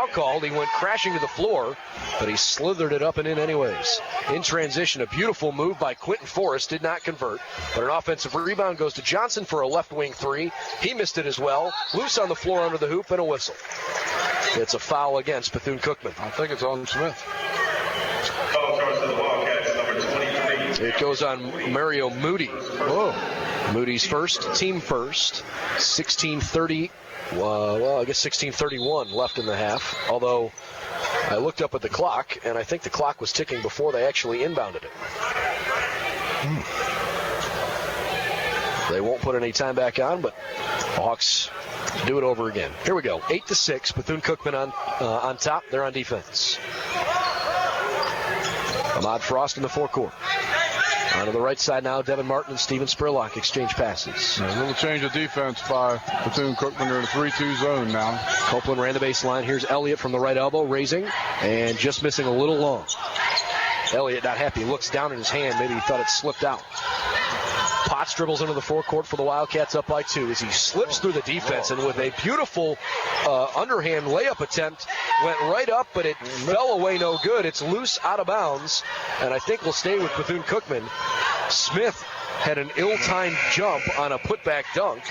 foul called. He went crashing to the floor, but he slithered it up and in anyways. In transition, a beautiful move by Quentin Forrest, did not convert, but an offensive rebound goes to Johnson for a left wing three. He missed it as well. Loose on the floor under the hoop and a whistle. It's a foul against Bethune-Cookman. I think it's on Smith. It goes on Mario Moody. Whoa. Moody's first, team first. 16:30, I guess 16:31 left in the half. Although I looked up at the clock, and I think the clock was ticking before they actually inbounded it. They won't put any time back on, but the Hawks do it over again. Here we go. 8-6. Bethune-Cookman on top. They're on defense. Ahmad Frost in the forecourt. On to the right side now, Devin Martin and Steven Spurlock exchange passes. A little change of defense by Bethune-Cookman. They're in a 3-2 zone now. Copeland ran the baseline. Here's Elliott from the right elbow, raising, and just missing a little long. Elliott not happy. Looks down at his hand. Maybe he thought it slipped out. Potts dribbles into the forecourt for the Wildcats up by 2 as he slips through the defense, and with a beautiful underhand layup attempt, went right up, but it fell away no good. It's loose out of bounds, and I think we'll stay with Bethune-Cookman. Smith had an ill-timed jump on a putback dunk.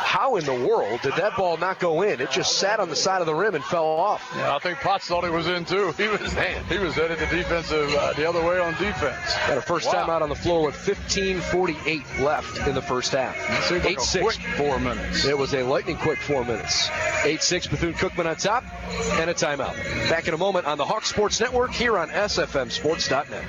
How in the world did that ball not go in? It just sat on the side of the rim and fell off. Yeah, I think Potts thought it was in too. He was headed to defensive the other way on defense. Got a first time out on the floor with 15:48 left in the first half. 8-6. Quick 4 minutes. It was a lightning quick 4 minutes. 8-6 Bethune-Cookman on top and a timeout. Back in a moment on the Hawk Sports Network here on SFMSports.net.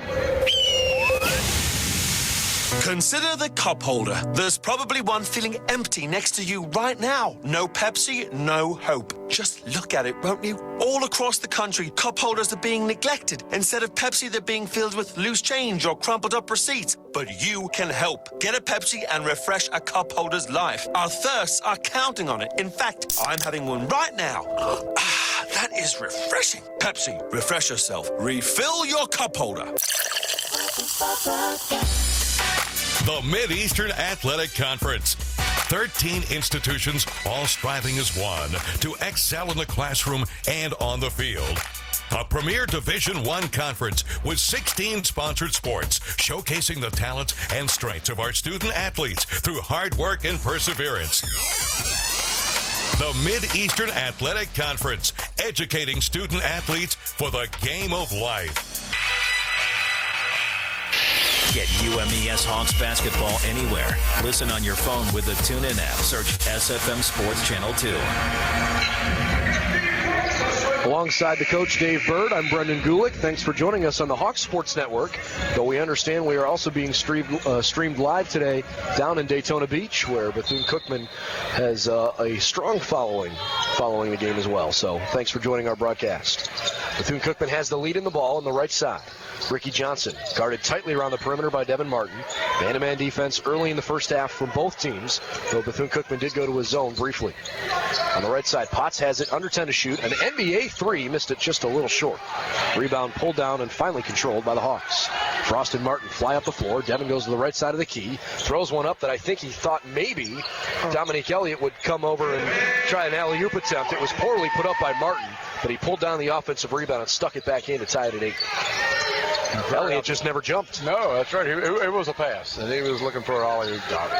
Consider the cup holder. There's probably one feeling empty next to you right now. No Pepsi, no hope. Just look at it, won't you? All across the country, cup holders are being neglected. Instead of Pepsi, they're being filled with loose change or crumpled up receipts. But you can help. Get a Pepsi and refresh a cup holder's life. Our thirsts are counting on it. In fact, I'm having one right now. That is refreshing. Pepsi, refresh yourself. Refill your cup holder. The Mid-Eastern Athletic Conference. 13 institutions, all striving as one to excel in the classroom and on the field. A premier Division I conference with 16 sponsored sports, showcasing the talents and strengths of our student athletes through hard work and perseverance. The Mid-Eastern Athletic Conference, educating student athletes for the game of life. Get UMES Hawks basketball anywhere. Listen on your phone with the TuneIn app. Search SFM Sports Channel 2. Alongside the coach, Dave Bird, I'm Brendan Gulick. Thanks for joining us on the Hawks Sports Network. Though we understand we are also being streamed live today down in Daytona Beach, where Bethune-Cookman has a strong following the game as well. So thanks for joining our broadcast. Bethune-Cookman has the lead in the ball on the right side. Ricky Johnson guarded tightly around the perimeter by Devin Martin. Man-to-man defense early in the first half from both teams, though Bethune-Cookman did go to his zone briefly. On the right side, Potts has it under 10 to shoot. An NBA three, missed it just a little short. Rebound pulled down and finally controlled by the Hawks. Frost and Martin fly up the floor. Devin goes to the right side of the key, throws one up that I think he thought maybe Dominique Elliott would come over and try an alley-oop attempt. It was poorly put up by Martin, but he pulled down the offensive rebound and stuck it back in to tie it at 8. Elliott just never jumped. No, that's right. It was a pass, and he was looking for an alley-oop dunk.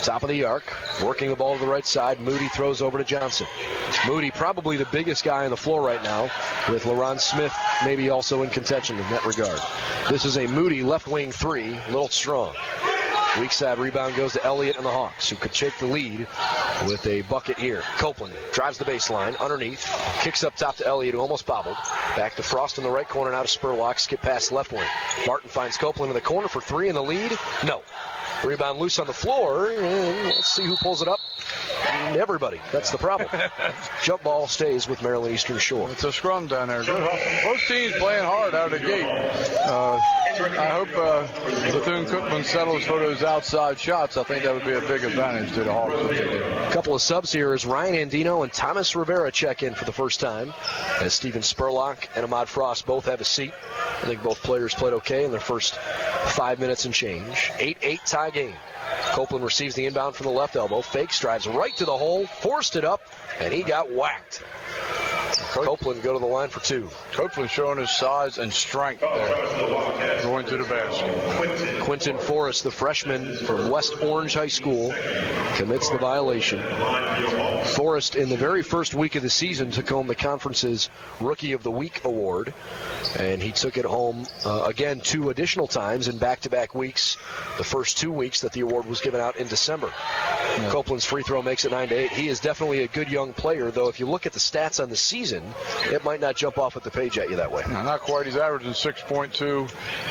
Top of the arc, working the ball to the right side. Moody throws over to Johnson. Moody probably the biggest guy on the floor right now, with LaRon Smith maybe also in contention in that regard. This is a Moody left wing three, a little strong. Weak side rebound goes to Elliott and the Hawks, who could take the lead with a bucket here. Copeland drives the baseline underneath, kicks up top to Elliott, who almost bobbled. Back to Frost in the right corner, now to Spurlock, skip past left wing. Martin finds Copeland in the corner for three in the lead. No. Rebound loose on the floor, and let's see who pulls it up. Everybody. That's the problem. Jump ball stays with Maryland Eastern Shore. It's a scrum down there. Both teams playing hard out of the gate. I hope Bethune-Cookman settles for those outside shots. I think that would be a big advantage to the Hawks. A couple of subs here as Ryan Andino and Thomas Rivera check in for the first time, as Steven Spurlock and Ahmad Frost both have a seat. I think both players played okay in their first 5 minutes and change. 8-8 tie game. Copeland receives the inbound from the left elbow. Fakes, drives right to the hole, forced it up, and he got whacked. Copeland go to the line for two. Copeland showing his size and strength there, going to the basket. Quentin Forrest, the freshman from West Orange High School, commits the violation. Forrest, in the very first week of the season, took home the conference's Rookie of the Week award, and he took it home again 2 additional times in back-to-back weeks, the first 2 weeks that the award was given out in December. Yeah. Copeland's free throw makes it 9-8. He is definitely a good young player, though if you look at the stats on the season, it might not jump off at the page at you that way. No, not quite. He's averaging 6.2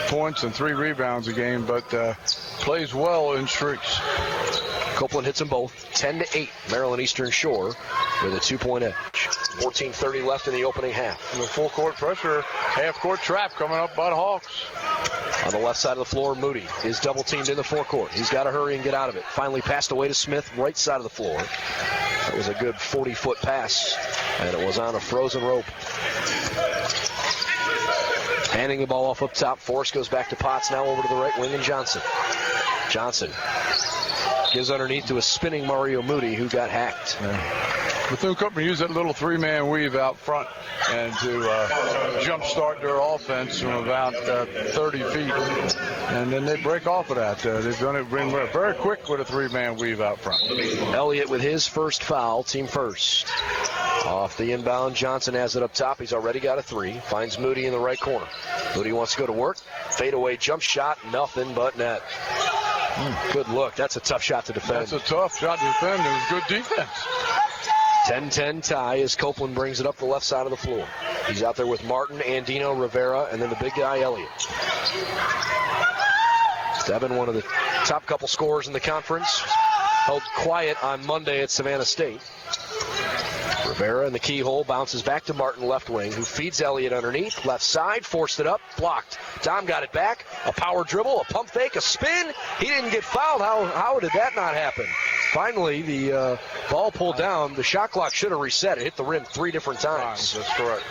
points and 3 rebounds a game, but plays well in streaks. Copeland hits them both, 10-8. Maryland Eastern Shore with a 2-point edge. 14:30 left in the opening half. And the full court pressure, half-court trap coming up by the Hawks. On the left side of the floor, Moody is double-teamed in the forecourt. He's got to hurry and get out of it. Finally passed away to Smith, right side of the floor. That was a good 40-foot pass, and it was on a frozen rope. Handing the ball off up top. Forrest goes back to Potts, now over to the right wing, and Johnson. Johnson gives underneath to a spinning Mario Moody, who got hacked. Bethune-Cookman used that little 3-man weave out front and to jumpstart their offense from about 30 feet. And then they break off of that. They've done it very quick with a 3-man weave out front. Elliott with his first foul, team first. Off the inbound, Johnson has it up top. He's already got a 3. Finds Moody in the right corner. Moody wants to go to work. Fadeaway jump shot, nothing but net. Good look. That's a tough shot to defend. That's a tough shot to defend. It was good defense. 10-10 tie as Copeland brings it up the left side of the floor. He's out there with Martin, Andino, Rivera, and then the big guy, Elliott. Devin, one of the top couple scorers in the conference, held quiet on Monday at Savannah State. Rivera in the keyhole, bounces back to Martin, left wing, who feeds Elliott underneath, left side, forced it up, blocked. Dom got it back, a power dribble, a pump fake, a spin. He didn't get fouled. How did that not happen? Finally, the ball pulled down. The shot clock should have reset. It hit the rim 3 different times. That's correct.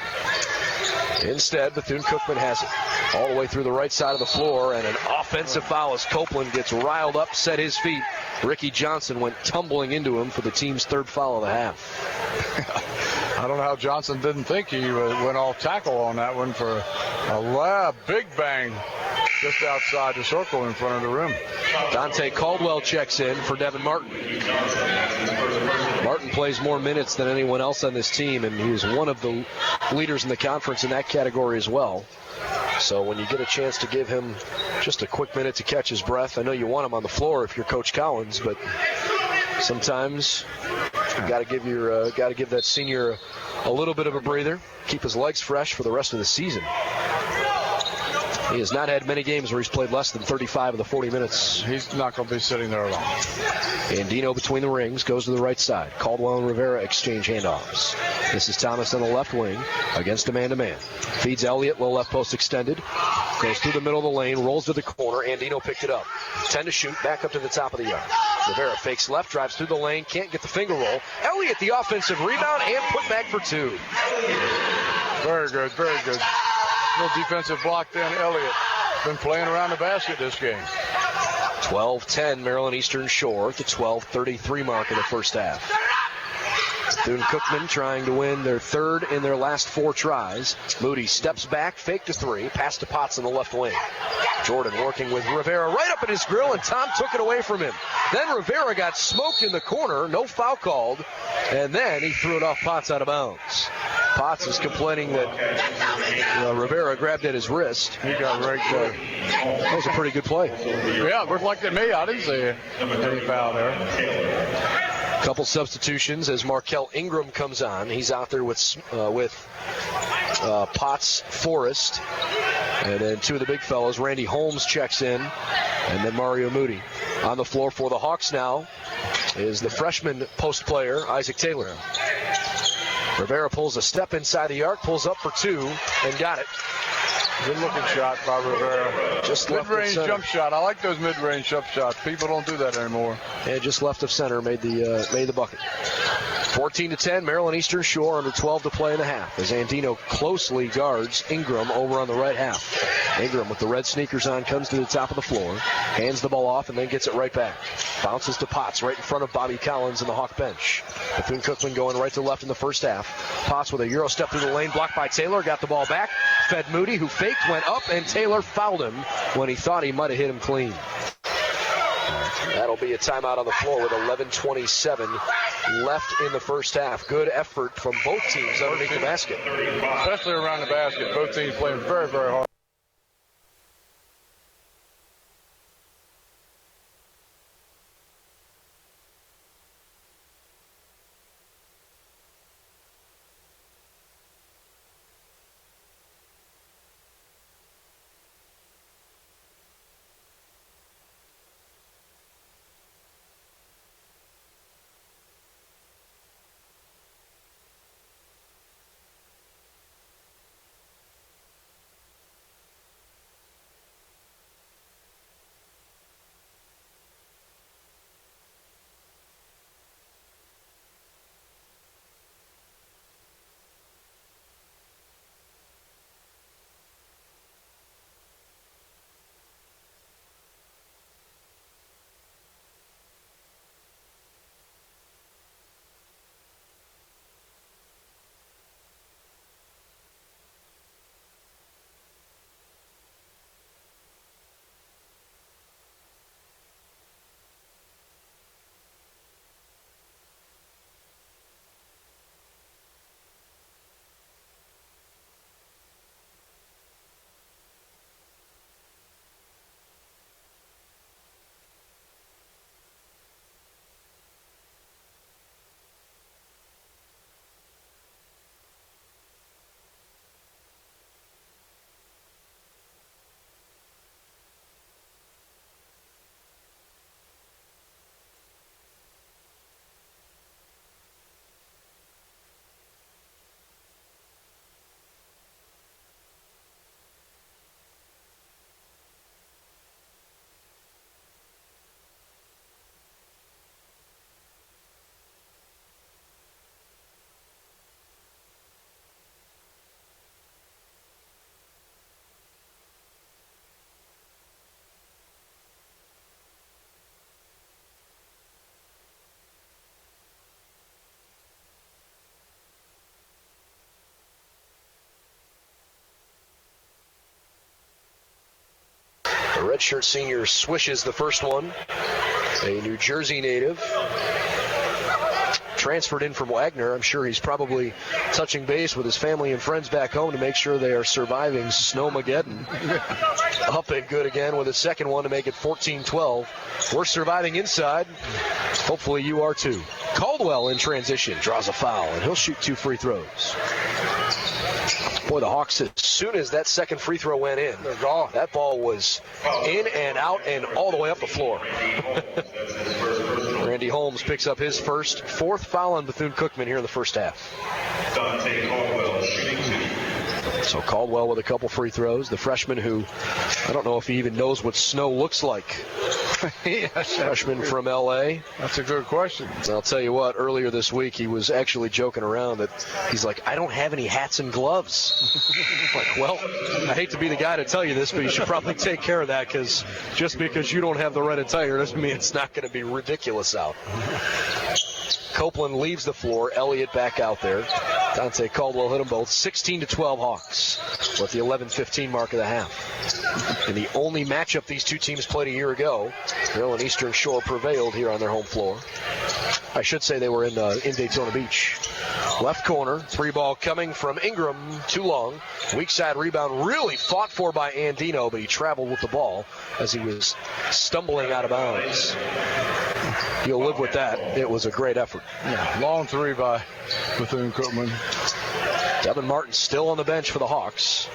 Instead, Bethune-Cookman has it all the way through the right side of the floor, and an offensive foul as Copeland gets riled up, set his feet. Ricky Johnson went tumbling into him for the team's 3rd foul of the half. I don't know how Johnson didn't think he went off tackle on that one for a big bang just outside the circle in front of the rim. Dante Caldwell checks in for Devin Martin. Martin plays more minutes than anyone else on this team, and he was one of the leaders in the conference in that category as well. So when you get a chance to give him just a quick minute to catch his breath, I know you want him on the floor if you're Coach Collins, but sometimes you got to give that senior a little bit of a breather, keep his legs fresh for the rest of the season. He has not had many games where he's played less than 35 of the 40 minutes. He's not going to be sitting there long. Andino between the rings, goes to the right side. Caldwell and Rivera exchange handoffs. This is Thomas on the left wing against a man-to-man. Feeds Elliott, low left post extended. Goes through the middle of the lane, rolls to the corner. Andino picked it up. 10 to shoot, back up to the top of the yard. Rivera fakes left, drives through the lane, can't get the finger roll. Elliott the offensive rebound and put back for 2. Very good, very good. Little defensive block then, Elliott. Been playing around the basket this game. 12-10 Maryland Eastern Shore at the 12:33 mark of the first half. Bethune-Cookman trying to win their 3rd in their last 4 tries. Moody steps back, fake to 3, pass to Potts on the left wing. Jordan working with Rivera right up at his grill, and Tom took it away from him. Then Rivera got smoked in the corner, no foul called, and then he threw it off Potts out of bounds. Potts is complaining that Rivera grabbed at his wrist. He got raked there. That was a pretty good play. Yeah, it looked like to me. I didn't see any foul there. Couple substitutions as Markel Ingram comes on. He's out there with Potts, Forrest, and then 2 of the big fellows. Randy Holmes checks in, and then Mario Moody. On the floor for the Hawks now is the freshman post player, Isaac Taylor. Rivera pulls a step inside the arc, pulls up for 2, and got it. Good looking shot by Rivera. Just mid-range jump shot. I like those mid-range jump shots. People don't do that anymore. Yeah, just left of center, made the bucket. 14-10, Maryland Eastern Shore under 12 to play in the half as Andino closely guards Ingram over on the right half. Ingram with the red sneakers on comes to the top of the floor, hands the ball off, and then gets it right back. Bounces to Potts right in front of Bobby Collins in the Hawk bench. Bethune-Cookman going right to left in the first half. Potts with a Euro step through the lane, blocked by Taylor, got the ball back, fed Moody, who faked, went up, and Taylor fouled him when he thought he might have hit him clean. That'll be a timeout on the floor with 11:27 left in the first half. Good effort from both teams underneath the basket. Especially around the basket. Both teams playing very, very hard. The redshirt senior swishes the first one. A New Jersey native. Transferred in from Wagner. I'm sure he's probably touching base with his family and friends back home to make sure they are surviving Snowmageddon. Up and good again with a second one to make it 14-12. We're surviving inside. Hopefully you are too. Caldwell in transition draws a foul, and he'll shoot 2 free throws. Boy, the Hawks, as soon as that second free throw went in, that ball was in and out and all the way up the floor. Randy Holmes picks up his fourth foul on Bethune-Cookman here in the first half. So Caldwell with a couple free throws. The freshman who, I don't know if he even knows what snow looks like. Yes, freshman from L.A. That's a good question. I'll tell you what, earlier this week he was actually joking around that he's like, I don't have any hats and gloves. Like, well, I hate to be the guy to tell you this, but you should probably take care of that, because just because you don't have the red attire doesn't mean it's not going to be ridiculous out. Copeland leaves the floor. Elliott back out there. Dante Caldwell hit them both. 16-12 Hawks with the 11:15 mark of the half. And the only matchup these two teams played a year ago, Maryland Eastern Shore prevailed here on their home floor. I should say they were in Daytona Beach. Left corner, 3-ball coming from Ingram, too long. Weak side rebound, really fought for by Andino, but he traveled with the ball as he was stumbling out of bounds. You'll live with that. It was a great effort. Yeah, long 3 by Bethune-Cookman. Devin Martin still on the bench for the Hawks.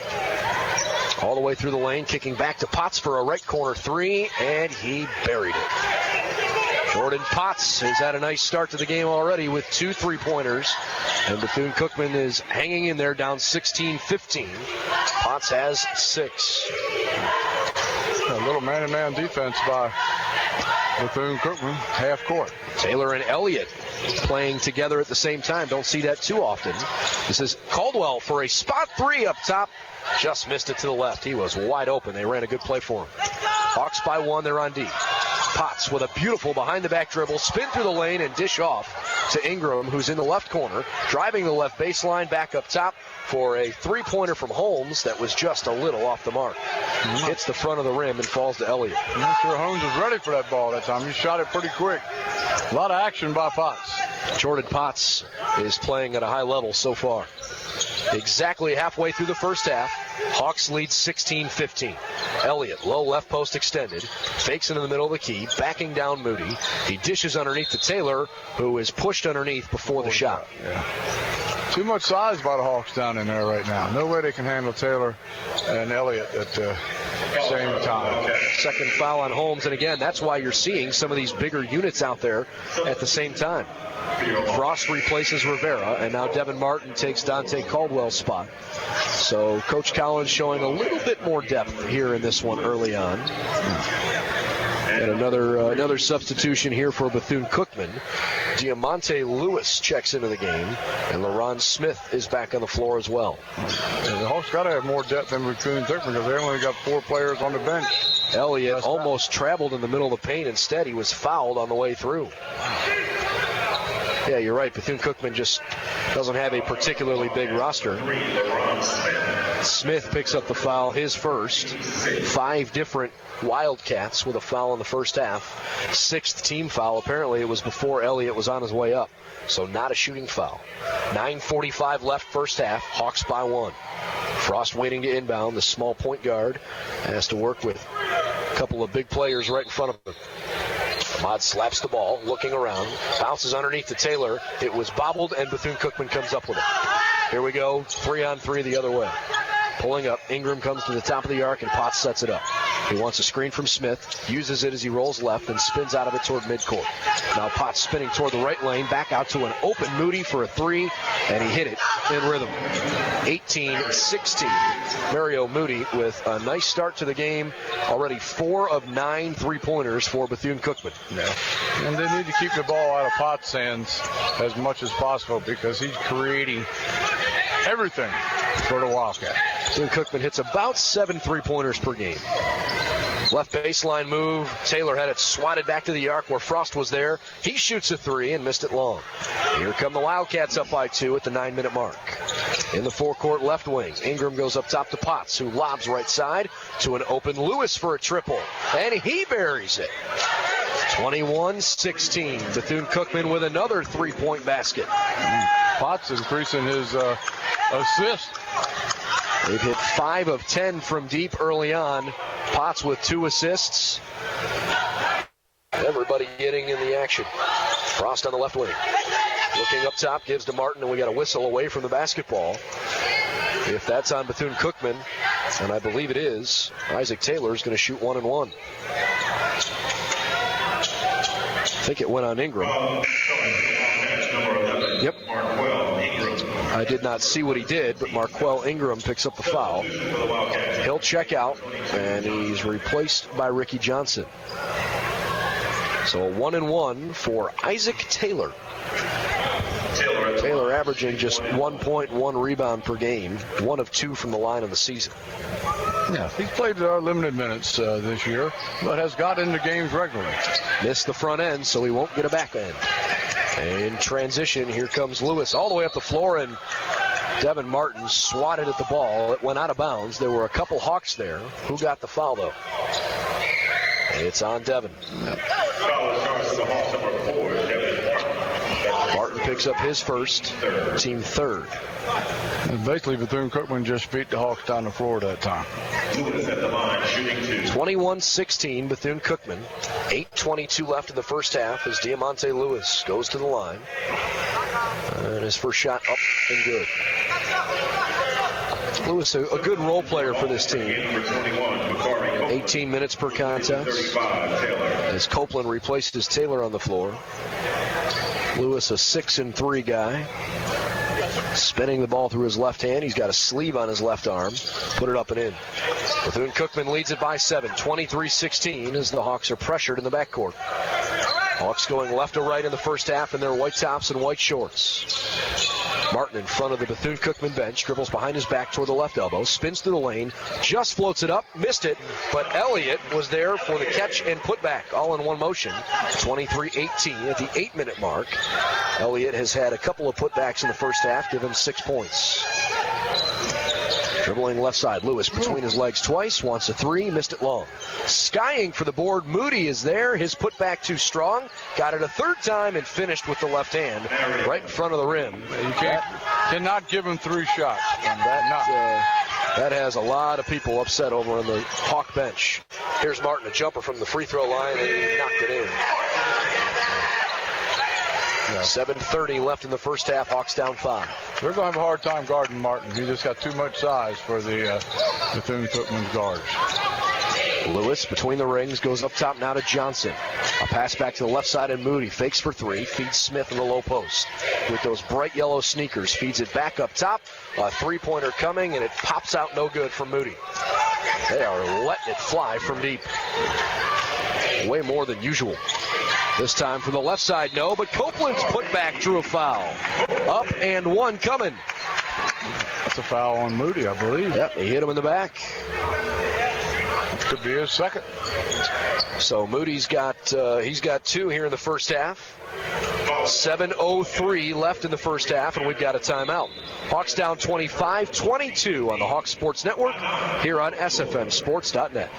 All the way through the lane, kicking back to Potts for a right corner 3, and he buried it. Jordan Potts has had a nice start to the game already with 2 3-pointers, and Bethune-Cookman is hanging in there down 16-15. Potts has 6. A little man-to-man defense by Bethune-Cookman, half court. Taylor and Elliott playing together at the same time. Don't see that too often. This is Caldwell for a spot three up top. Just missed it to the left. He was wide open. They ran a good play for him. Hawks by one. They're on D. Potts with a beautiful behind-the-back dribble, spin through the lane and dish off to Ingram, who's in the left corner, driving the left baseline, back up top for a three-pointer from Holmes that was just a little off the mark. Hits the front of the rim and falls to Elliott. I'm not sure Holmes was ready for that ball that time. He shot it pretty quick. A lot of action by Potts. Jordan Potts is playing at a high level so far. Exactly halfway through the first half, Hawks lead 16-15. Elliott, low left post extended, fakes into the middle of the key, backing down Moody. He dishes underneath to Taylor, who is pushed underneath before the shot. Yeah. Too much size by the Hawks down in there right now. No way they can handle Taylor and Elliott at the same time. Second foul on Holmes, and again, that's why you're seeing some of these bigger units out there at the same time. Frost replaces Rivera, and now Devin Martin takes Dante Caldwell's spot. So Coach Collins showing a little bit more depth here in this one early on. And another substitution here for Bethune-Cookman. Diamante Lewis checks into the game, and LaRon Smith is back on the floor as well. Yeah, the Hawks got to have more depth than Bethune-Cookman because they only got 4 players on the bench. Elliott almost traveled in the middle of the paint. Instead, he was fouled on the way through. Yeah, you're right. Bethune-Cookman just doesn't have a particularly big roster. Smith picks up the foul, his first. 5 different Wildcats with a foul in the first half. 6th team foul. Apparently it was before Elliott was on his way up. So not a shooting foul. 9:45 left first half. Hawks by 1. Frost waiting to inbound. The small point guard has to work with a couple of big players right in front of him. Ahmad slaps the ball, looking around, bounces underneath to Taylor. It was bobbled, and Bethune-Cookman comes up with it. Here we go, 3-on-3 the other way. Pulling up, Ingram comes to the top of the arc, and Potts sets it up. He wants a screen from Smith, uses it as he rolls left, and spins out of it toward midcourt. Now Potts spinning toward the right lane, back out to an open Moody for a 3, and he hit it in rhythm. 18-16. Mario Moody with a nice start to the game. Already 4 of 9 3-pointers for Bethune-Cookman. Yeah. And they need to keep the ball out of Potts' hands as much as possible because he's creating everything for the Wildcats. Bethune-Cookman hits about 7 3-pointers per game. Left baseline move. Taylor had it swatted back to the arc where Frost was there. He shoots a 3 and missed it long. Here come the Wildcats up by 2 at the 9-minute mark. In the forecourt left wing, Ingram goes up top to Potts, who lobs right side to an open Lewis for a triple. And he buries it. 21-16. Bethune-Cookman with another 3-point basket. Potts increasing his assist. They've hit 5 of 10 from deep early on. Potts with 2 assists. Everybody getting in the action. Frost on the left wing. Looking up top, gives to Martin, and we got a whistle away from the basketball. If that's on Bethune-Cookman, and I believe it is, Isaac Taylor's going to shoot 1 and 1. I think it went on Ingram. Yep. I did not see what he did, but Marquell Ingram picks up the foul. He'll check out, and he's replaced by Ricky Johnson. So a 1 and 1 for Isaac Taylor. Taylor averaging just 1 point, 1 rebound per game. 1 of 2 from the line of the season. Yeah, he's played limited minutes this year, but has got into games regularly. Missed the front end, so he won't get a back end. In transition, here comes Lewis all the way up the floor, and Devin Martin swatted at the ball. It went out of bounds. There were a couple Hawks there. Who got the foul, though? It's on Devin. Martin picks up his first, team third. And basically, Bethune-Cookman just beat the Hawks down the floor that time. 21-16, Bethune-Cookman. 8:22 left in the first half as Diamante Lewis goes to the line. And his first shot up and good. Lewis, a good role player for this team. 18 minutes per contest. As Copeland replaces Taylor on the floor. Lewis, a 6 and 3 guy. Spinning the ball through his left hand. He's got a sleeve on his left arm. Put it up and in. Bethune Cookman leads it by 7, 23-16, as the Hawks are pressured in the backcourt. Hawks going left to right in the first half in their white tops and white shorts. Martin in front of the Bethune-Cookman bench, dribbles behind his back toward the left elbow, spins through the lane, just floats it up, missed it, but Elliott was there for the catch and putback, all in one motion. 23-18 at the 8-minute mark. Elliott has had a couple of putbacks in the first half, give him 6 points. Dribbling left side, Lewis between his legs twice, wants a three, missed it long. Skying for the board, Moody is there, his putback too strong, got it a third time and finished with the left hand right in front of the rim. You cannot give him 3 shots. That has a lot of people upset over on the Hawk bench. Here's Martin, a jumper from the free throw line, and he knocked it in. 7:30 left in the first half, Hawks down 5. We're going to have a hard time guarding Martin. He just got too much size for the Bethune-Cookman's guards. Lewis between the rings, goes up top now to Johnson. A pass back to the left side, and Moody fakes for 3, feeds Smith in the low post. With those bright yellow sneakers, feeds it back up top. A three-pointer coming, and it pops out no good from Moody. They are letting it fly from deep. Way more than usual. This time from the left side, no, but Copeland's putback drew a foul. Up and one coming. That's a foul on Moody, I believe. Yep, he hit him in the back. Could be his second. So Moody's he's got 2 here in the first half. 7:03 left in the first half, and we've got a timeout. Hawks down 25-22 on the Hawks Sports Network here on SFMSports.net.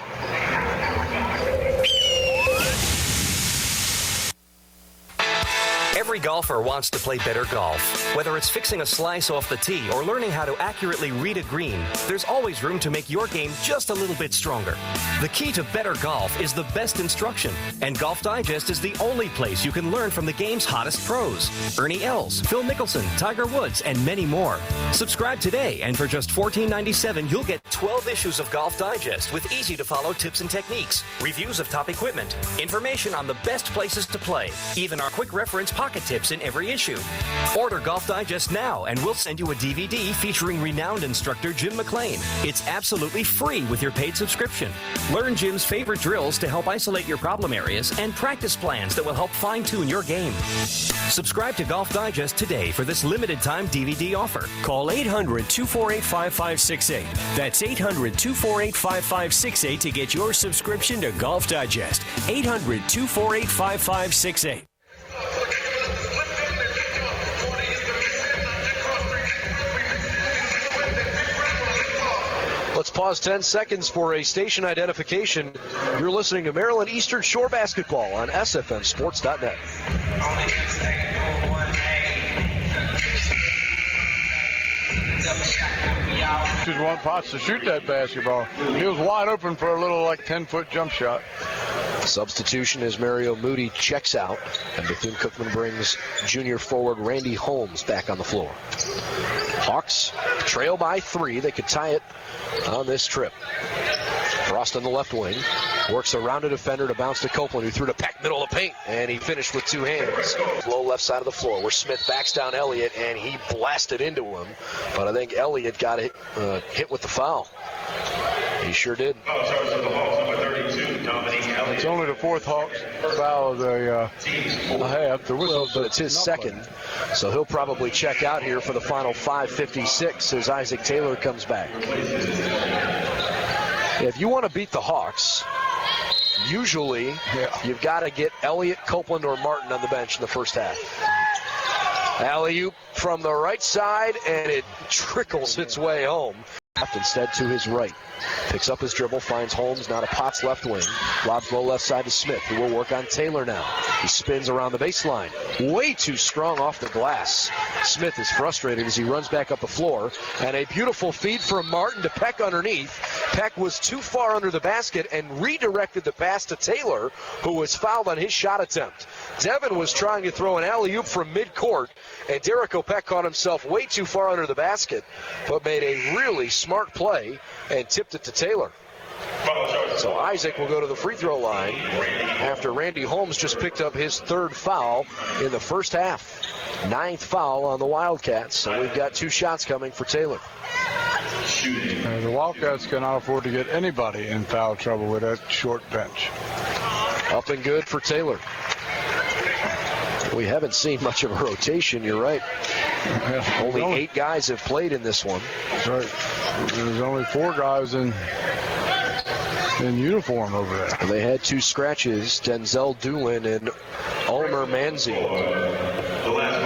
Every golfer wants to play better golf. Whether it's fixing a slice off the tee or learning how to accurately read a green, there's always room to make your game just a little bit stronger. The key to better golf is the best instruction, and Golf Digest is the only place you can learn from the game's hottest pros. Ernie Els, Phil Mickelson, Tiger Woods, and many more. Subscribe today, and for just $14.97, you'll get 12 issues of Golf Digest with easy-to-follow tips and techniques, reviews of top equipment, information on the best places to play, even our quick reference pocket tips in every issue. Order Golf Digest now, and we'll send you a DVD featuring renowned instructor Jim McLean. It's absolutely free with your paid subscription. Learn Jim's favorite drills to help isolate your problem areas and practice plans that will help fine-tune your game. Subscribe to Golf Digest today for this limited-time DVD offer. Call 800-248-5568. That's 800-248-5568 to get your subscription to Golf Digest. 800-248-5568. Let's pause 10 seconds for a station identification. You're listening to Maryland Eastern Shore Basketball on SFMSports.net. Just want Potts to shoot that basketball. He was wide open for a little 10-foot jump shot. Substitution as Mario Moody checks out, and Bethune-Cookman brings junior forward Randy Holmes back on the floor. Hawks trail by 3. They could tie it on this trip. Frost on the left wing works around a defender to bounce to Copeland, who threw to Peck, middle of the paint, and he finished with 2 hands. Low left side of the floor where Smith backs down Elliott, and he blasted into him, but I think Elliott got hit with the foul. He sure did. It's only the 4th Hawks foul of the half. The whistle, but it's his second, so he'll probably check out here for the final 5:56 as Isaac Taylor comes back. If you want to beat the Hawks, usually you've got to get Elliott, Copeland, or Martin on the bench in the first half. Alley-oop from the right side, and it trickles its way home. Instead to his right. Picks up his dribble, finds Holmes, now to Potts left wing. Lobs low left side to Smith, who will work on Taylor now. He spins around the baseline. Way too strong off the glass. Smith is frustrated as he runs back up the floor. And a beautiful feed from Martin to Peck underneath. Peck was too far under the basket and redirected the pass to Taylor, who was fouled on his shot attempt. Devin was trying to throw an alley-oop from midcourt, and Derek O'Peck caught himself way too far under the basket, but made a really smart play and tipped it to Taylor. So Isaac will go to the free throw line after Randy Holmes just picked up his 3rd foul in the first half. 9th foul on the Wildcats. So we've got 2 shots coming for Taylor. The Wildcats cannot afford to get anybody in foul trouble with that short bench. Up and good for Taylor. We haven't seen much of a rotation, you're right. Only 8 guys have played in this one. That's right. There's only 4 guys in uniform over there. And they had 2 scratches, Denzel Doolin and Ulmer Manzi. The last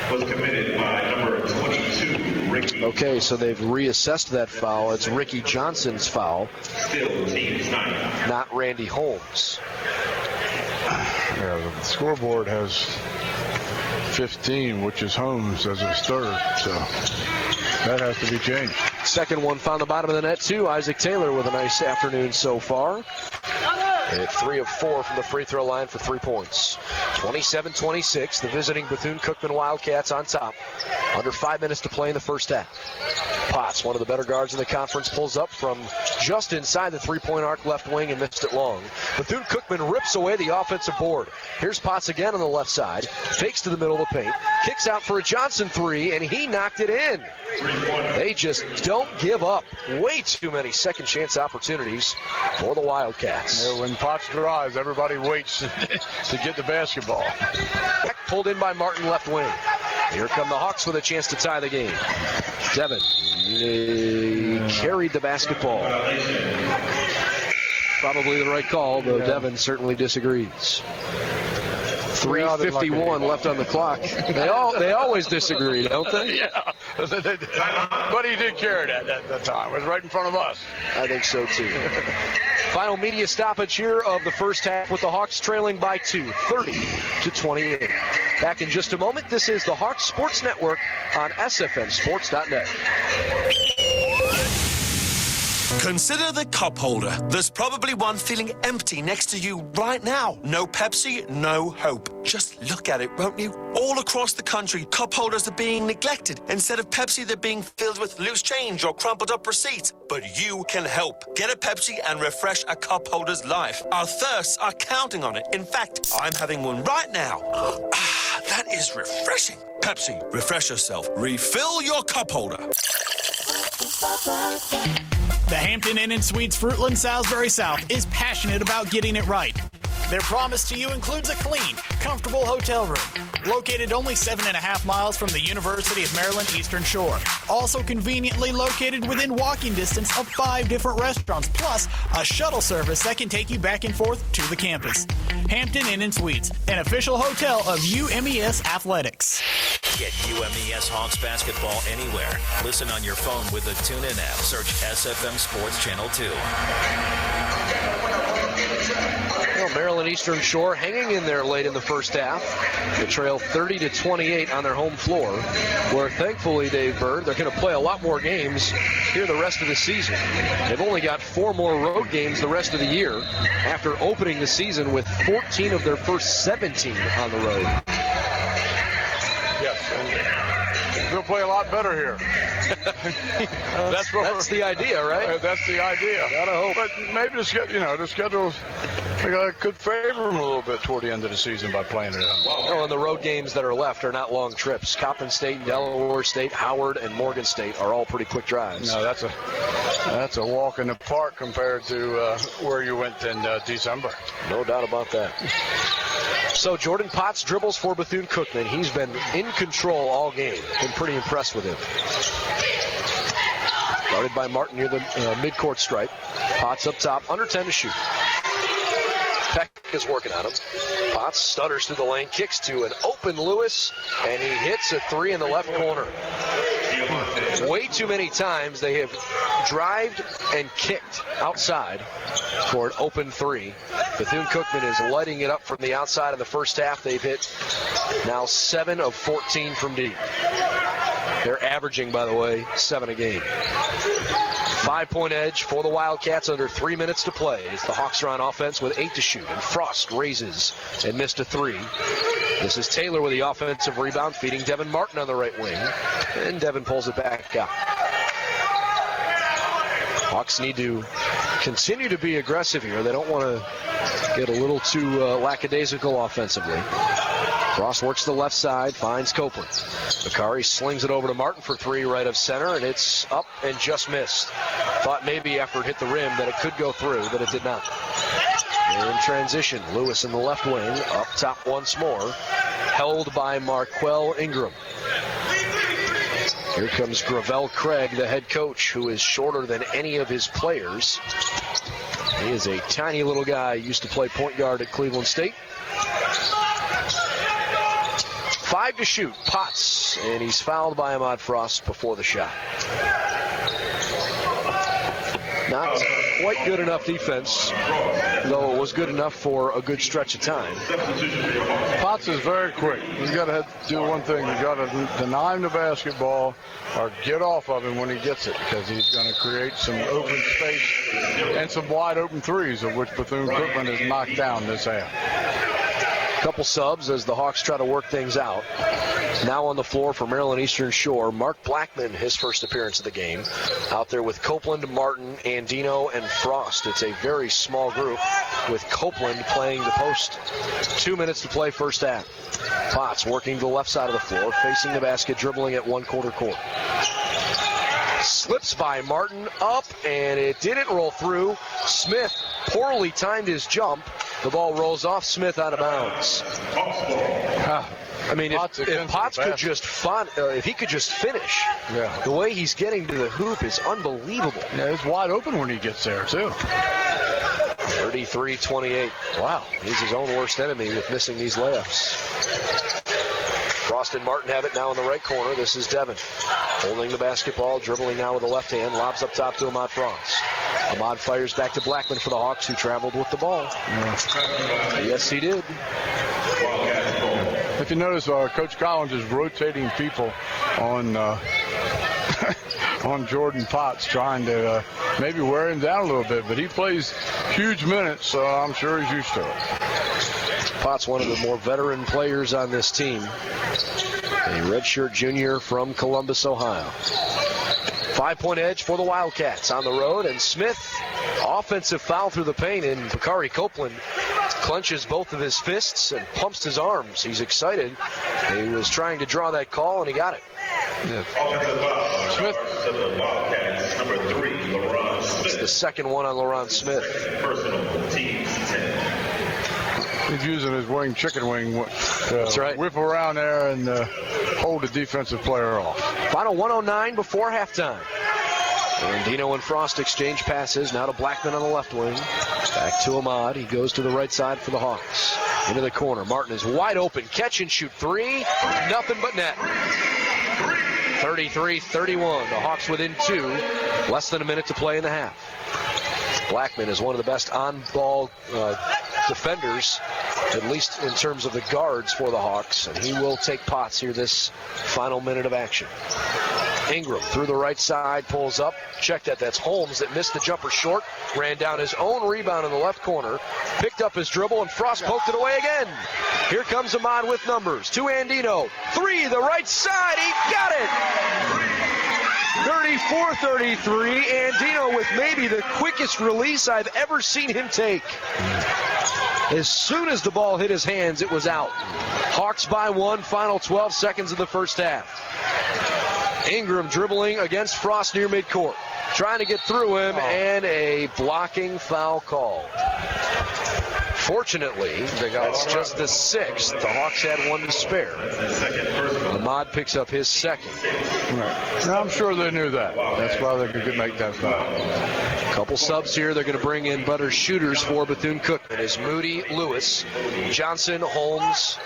foul was committed by number 22, Ricky. Okay, so they've reassessed that foul. It's Ricky Johnson's foul, Still team's 9. not Randy Holmes. Yeah, the scoreboard has 15, which is Holmes as his 3rd, so that has to be changed. Second one found the bottom of the net, too. Isaac Taylor with a nice afternoon so far. At 3 of 4 from the free throw line for 3 points. 27-26, the visiting Bethune-Cookman Wildcats on top. Under 5 minutes to play in the first half. Potts, one of the better guards in the conference, pulls up from just inside the 3-point arc left wing and missed it long. Bethune-Cookman rips away the offensive board. Here's Potts again on the left side. Fakes to the middle of the paint. Kicks out for a Johnson 3, and he knocked it in. They just don't give up. Way too many second chance opportunities for the Wildcats. Yeah, when Potts drives, everybody waits to get the basketball. Pulled in by Martin left wing. Here come the Hawks with a chance to tie the game. Devin carried the basketball. Probably the right call, though Devin certainly disagrees. 3:51 left on the clock. They always disagree, don't they? Yeah. But he did carry that at that time. It was right in front of us. I think so, too. Final media stoppage here of the first half with the Hawks trailing by 2, 30-28. Back in just a moment. This is the Hawks Sports Network on SFMSports.net. Consider the cup holder. There's probably one feeling empty next to you right now. No Pepsi, no hope. Just look at it, won't you? All across the country, cup holders are being neglected. Instead of Pepsi, they're being filled with loose change or crumpled up receipts. But you can help. Get a Pepsi and refresh a cup holder's life. Our thirsts are counting on it. In fact, I'm having one right now. That is refreshing. Pepsi, refresh yourself. Refill your cup holder. The Hampton Inn & Suites Fruitland Salisbury South is passionate about getting it right. Their promise to you includes a clean, comfortable hotel room, located only 7.5 miles from the University of Maryland Eastern Shore. Also conveniently located within walking distance of 5 different restaurants, plus a shuttle service that can take you back and forth to the campus. Hampton Inn & Suites, an official hotel of UMES Athletics. Get UMES Hawks basketball anywhere. Listen on your phone with the TuneIn app. Search SFM Sports Channel 2. Well, Maryland Eastern Shore hanging in there late in the first half. They trail 30-28 on their home floor, where thankfully, Dave Bird, they're going to play a lot more games here the rest of the season. They've only got 4 more road games the rest of the year after opening the season with 14 of their first 17 on the road. Yes, and they'll play a lot better here. That's the idea, right? That's the idea. Gotta hope. But maybe the schedule could favor them a little bit toward the end of the season by playing it out. Well, and the road games that are left are not long trips. Coppin State, Delaware State, Howard, and Morgan State are all pretty quick drives. No, that's a walk in the park compared to where you went in December. No doubt about that. So Jordan Potts dribbles for Bethune-Cookman. He's been in control all game. Been pretty impressed with him. Guarded by Martin near the midcourt stripe. Potts up top, under 10 to shoot. Peck is working on him. Potts stutters through the lane, kicks to an open Lewis, and he hits a 3 in the left corner. Way too many times they have drived and kicked outside for an open 3. Bethune-Cookman is lighting it up from the outside in the first half. They've hit now 7 of 14 from deep. They're averaging, by the way, 7 a game. 5-point edge for the Wildcats under 3 minutes to play as the Hawks are on offense with 8 to shoot. And Frost raises and missed a 3. This is Taylor with the offensive rebound, feeding Devin Martin on the right wing. And Devin pulls it back out. Hawks need to continue to be aggressive here. They don't want to get a little too lackadaisical offensively. Frost works the left side, finds Copeland. Bakari slings it over to Martin for three right of center, and it's up and just missed. Thought maybe after it hit the rim that it could go through, but it did not. In transition, Lewis in the left wing, up top once more, held by Marquel Ingram. Here comes Gravel Craig, the head coach, who is shorter than any of his players. He is a tiny little guy, used to play point guard at Cleveland State. 5 to shoot, Potts, and he's fouled by Ahmad Frost before the shot. Not quite good enough defense, though it was good enough for a good stretch of time. Potts is very quick. He's got to do one thing. You've got to deny him the basketball or get off of him when he gets it, because he's going to create some open space and some wide open threes, of which Bethune-Cookman has knocked down this half. Couple subs as the Hawks try to work things out. Now on the floor for Maryland Eastern Shore, Mark Blackman, his first appearance of the game, out there with Copeland, Martin, Andino, and Frost. It's a very small group with Copeland playing the post. 2 minutes to play first half. Potts working to the left side of the floor, facing the basket, dribbling at one-quarter court. Slips by Martin, up, and it didn't roll through. Smith poorly timed his jump. The ball rolls off Smith out of bounds. I mean, if Potts could just if he could just finish, the way he's getting to the hoop is unbelievable. Yeah, it's wide open when he gets there, too. 33-28. Wow, he's his own worst enemy with missing these layups. Frost and Martin have it now in the right corner. This is Devin holding the basketball, dribbling now with the left hand, lobs up top to Ahmad Frost. Ahmad fires back to Blackman for the Hawks, who traveled with the ball. Yes, he did. If you notice, Coach Collins is rotating people on on Jordan Potts, trying to maybe wear him down a little bit, but he plays huge minutes, so I'm sure he's used to it. Potts, one of the more veteran players on this team. A redshirt junior from Columbus, Ohio. 5-point edge for the Wildcats on the road, and Smith, offensive foul through the paint, and Bakari Copeland clenches both of his fists and pumps his arms. He's excited. He was trying to draw that call, and he got it. Yeah. Smith. Number 3, LaRon Smith. It's the second one on LaRon Smith. Personal team's 10. He's using his wing, chicken wing, That's right. Whip around there and hold the defensive player off. Final 109 before halftime. And Dino and Frost exchange passes. Now to Blackman on the left wing. Back to Ahmad. He goes to the right side for the Hawks. Into the corner. Martin is wide open. Catch and shoot three. Nothing but net. 33-31. The Hawks within 2. Less than a minute to play in the half. Blackman is one of the best on-ball defenders, at least in terms of the guards for the Hawks, and he will take Potts here this final minute of action. Ingram through the right side, pulls up. Check that. That's Holmes that missed the jumper short. Ran down his own rebound in the left corner. Picked up his dribble, and Frost poked it away again. Here comes Ahmad with numbers. To Andino. 3, the right side. He got it. 34-33. Andino with maybe the quickest release I've ever seen him take. As soon as the ball hit his hands, it was out. Hawks by 1, final 12 seconds of the first half. Ingram dribbling against Frost near midcourt. Trying to get through him, and a blocking foul call. Fortunately, that's just the 6th. The Hawks had 1 to spare. Ahmad picks up his second. Right. Now, I'm sure they knew that. That's why they could make that foul. Couple subs here. They're going to bring in better shooters for Bethune-Cookman. Is Moody, Lewis, Johnson, Holmes.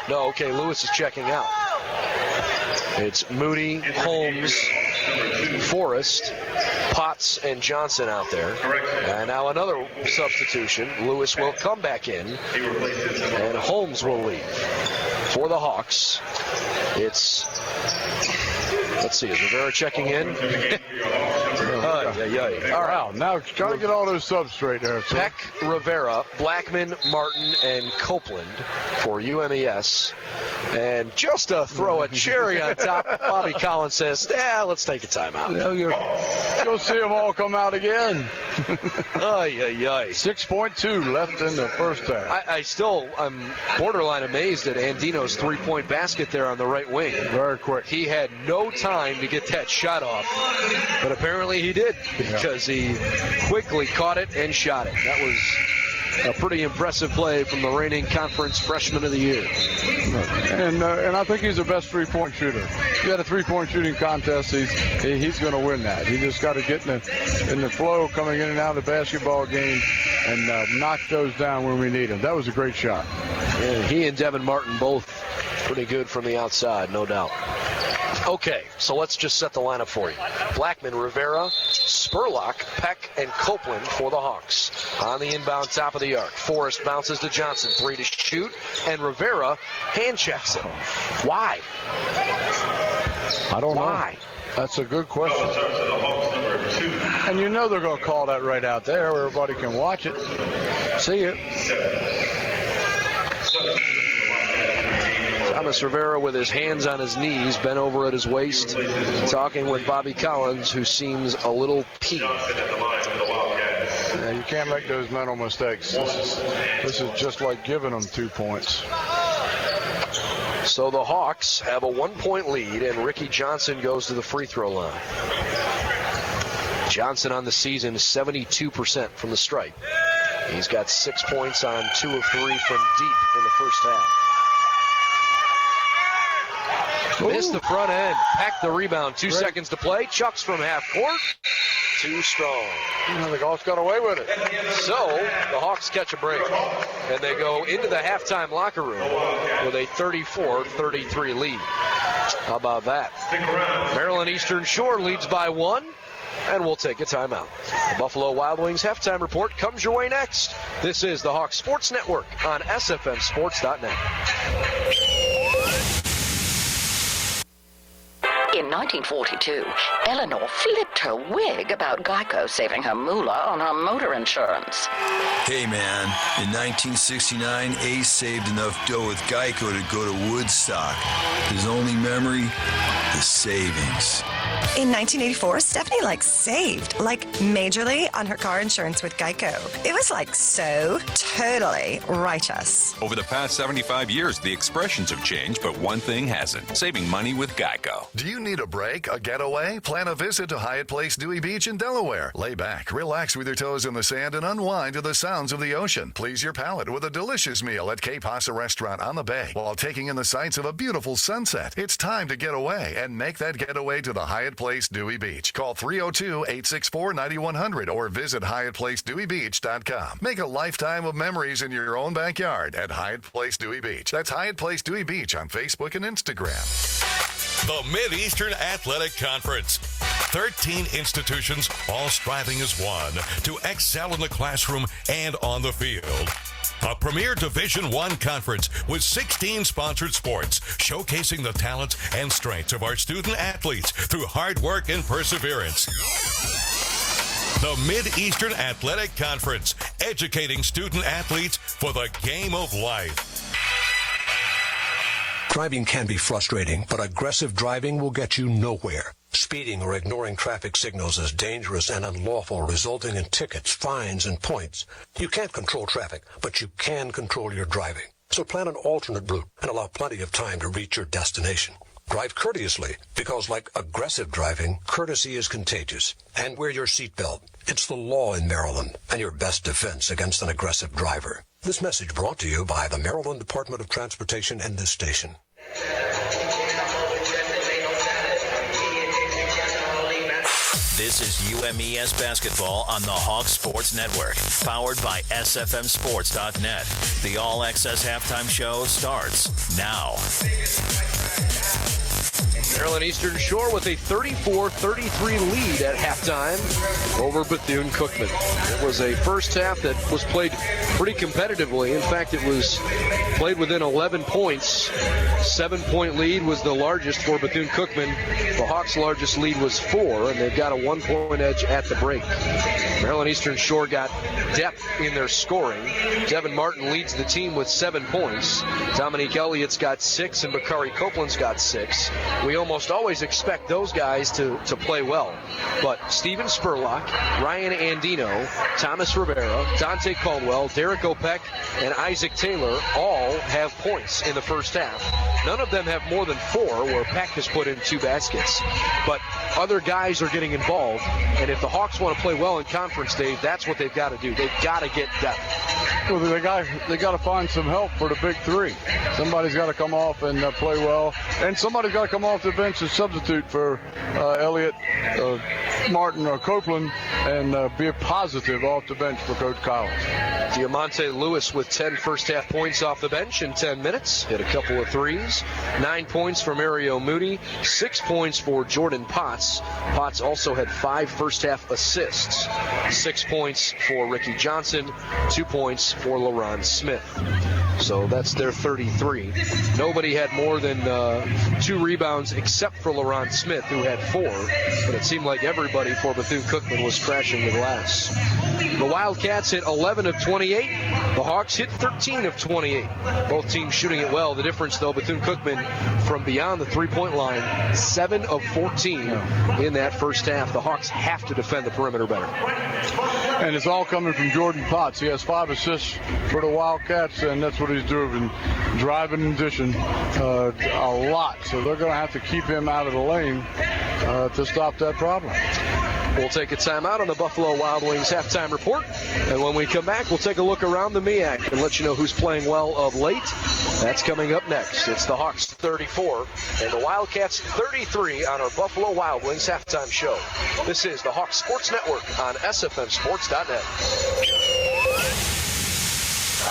No, okay, Lewis is checking out. It's Moody, Holmes, Forrest, Potts, and Johnson out there. And now another substitution. Lewis will come back in, and Holmes will leave. For the Hawks, it's Let's see, is Rivera checking in? All right. Wow, now try to get all those subs straight there. Peck, Rivera, Blackman, Martin, and Copeland for UMES. And just to throw a cherry on top, Bobby Collins says, let's take a timeout. You'll see them all come out again. 6.2 left in the first half. I'm borderline amazed at Andino's three-point basket there on the right wing. Very quick. He had no time to get that shot off, but apparently he did because he quickly caught it and shot it. That was a pretty impressive play from the reigning conference freshman of the year. And I think he's the best three-point shooter. If you had a three-point shooting contest, he's going to win that. He just got to get in the flow coming in and out of the basketball game and knock those down when we need them. That was a great shot. Yeah, he and Devin Martin both pretty good from the outside, no doubt. Okay, so let's just set the lineup for you. Blackman, Rivera, Spurlock, Peck, and Copeland for the Hawks. On the inbound top of the arc, Forrest bounces to Johnson, 3 to shoot, and Rivera hand checks it. Why? I don't know. Why? That's a good question. And you know they're going to call that right out there where everybody can watch it. See it. Thomas Rivera with his hands on his knees, bent over at his waist, talking with Bobby Collins, who seems a little peeved. Yeah, you can't make those mental mistakes. This is just like giving them 2 points. So the Hawks have a 1-point lead, and Ricky Johnson goes to the free throw line. Johnson on the season is 72% from the stripe. He's got 6 points on 2 of 3 from deep in the first half. Missed the front end. Peck the rebound. 2 seconds to play. Chucks from half court. Too strong. The Hawks got away with it. So the Hawks catch a break. And they go into the halftime locker room with a 34-33 lead. How about that? Maryland Eastern Shore leads by 1. And we'll take a timeout. The Buffalo Wild Wings halftime report comes your way next. This is the Hawks Sports Network on SFMSports.net. In 1942, Eleanor flipped her wig about Geico saving her moolah on her motor insurance. Hey, man, in 1969, Ace saved enough dough with Geico to go to Woodstock. His only memory, the savings. In 1984, Stephanie saved, majorly on her car insurance with Geico. It was so totally righteous. Over the past 75 years, the expressions have changed, but one thing hasn't: saving money with Geico. Do you need a break, a getaway? Plan a visit to Hyatt Place Dewey Beach in Delaware. Lay back, relax with your toes in the sand, and unwind to the sounds of the ocean. Please your palate with a delicious meal at Cape Hassa Restaurant on the Bay while taking in the sights of a beautiful sunset. It's time to get away and make that getaway to the Hyatt Place Dewey Beach. Call 302-864-9100 or visit HyattPlaceDeweyBeach.com. Make a lifetime of memories in your own backyard at Hyatt Place Dewey Beach. That's Hyatt Place Dewey Beach on Facebook and Instagram. The Mid-Eastern Athletic Conference. 13 institutions, all striving as one to excel in the classroom and on the field. A premier Division I conference with 16 sponsored sports, showcasing the talents and strengths of our student athletes through hard work and perseverance. The Mid-Eastern Athletic Conference, educating student athletes for the game of life. Driving can be frustrating, but aggressive driving will get you nowhere. Speeding or ignoring traffic signals is dangerous and unlawful, resulting in tickets, fines, and points. You can't control traffic, but you can control your driving. So plan an alternate route and allow plenty of time to reach your destination. Drive courteously, because like aggressive driving, courtesy is contagious. And wear your seatbelt. It's the law in Maryland and your best defense against an aggressive driver. This message brought to you by the Maryland Department of Transportation and this station. This is UMES basketball on the Hawks Sports Network, powered by SFMSports.net. The All Access halftime show starts now. Maryland Eastern Shore with a 34-33 lead at halftime over Bethune-Cookman. It was a first half that was played pretty competitively. In fact, it was played within 11 points. 7-point lead was the largest for Bethune-Cookman. The Hawks' largest lead was 4, and they've got a 1-point edge at the break. Maryland Eastern Shore got depth in their scoring. Devin Martin leads the team with 7 points. Dominique Elliott's got 6, and Bakari Copeland's got 6. We almost always expect those guys to play well. But Steven Spurlock, Ryan Andino, Thomas Rivera, Dante Caldwell, Derek Opek, and Isaac Taylor all have points in the first half. None of them have more than 4, where Peck has put in 2 baskets. But other guys are getting involved, and if the Hawks want to play well in conference, Dave, that's what they've got to do. They've got to get depth. Well, they got to find some help for the big 3. Somebody's got to come off and play well, and somebody's got to come off the bench and substitute for Elliott, Martin, or Copeland, and be a positive off the bench for Coach Collins. Diamante Lewis with 10 first-half points off the bench in 10 minutes. Hit a couple of threes. 9 points for Mario Moody. 6 points for Jordan Potts. Potts also had 5 first-half assists. 6 points for Ricky Johnson. 2 points for LaRon Smith. So that's their 33. Nobody had more than 2 rebounds except for LaRon Smith, who had 4. But it seemed like everybody for Bethune-Cookman was crashing the glass. The Wildcats hit 11 of 28. The Hawks hit 13 of 28. Both teams shooting it well. The difference, though, Bethune-Cookman from beyond the three-point line, 7 of 14 in that first half. The Hawks have to defend the perimeter better. And it's all coming from Jordan Potts. He has 5 assists for the Wildcats, and that's what he's doing, driving and dishing a lot. So they're going to have to keep him out of the lane to stop that problem. We'll take a timeout on the Buffalo Wild Wings halftime report. And when we come back, we'll take a look around the MEAC and let you know who's playing well of late. That's coming up next. It's the Hawks 34 and the Wildcats 33 on our Buffalo Wild Wings halftime show. This is the Hawks Sports Network on SFMSports.net.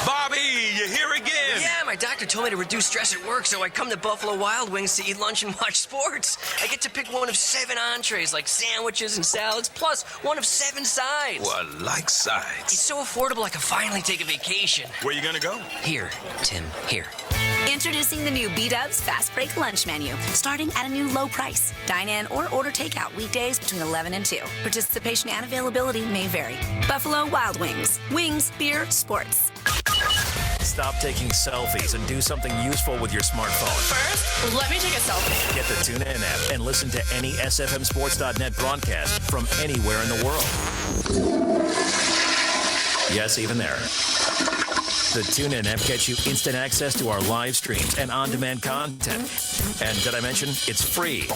Bobby, you here again? Yeah, my doctor told me to reduce stress at work, so I come to Buffalo Wild Wings to eat lunch and watch sports. I get to pick one of 7 entrees, like sandwiches and salads, plus one of 7 sides. Well, I like sides. It's so affordable I can finally take a vacation. Where you gonna go? Here, Tim, here. Introducing the new B-Dubs Fast Break Lunch Menu, starting at a new low price. Dine in or order takeout weekdays between 11 and 2. Participation and availability may vary. Buffalo Wild Wings. Wings, beer, sports. Stop taking selfies and do something useful with your smartphone. First, let me take a selfie. Get the TuneIn app and listen to any SFMSports.net broadcast from anywhere in the world. Yes, even there. The TuneIn app gets you instant access to our live streams and on-demand content. And did I mention it's free?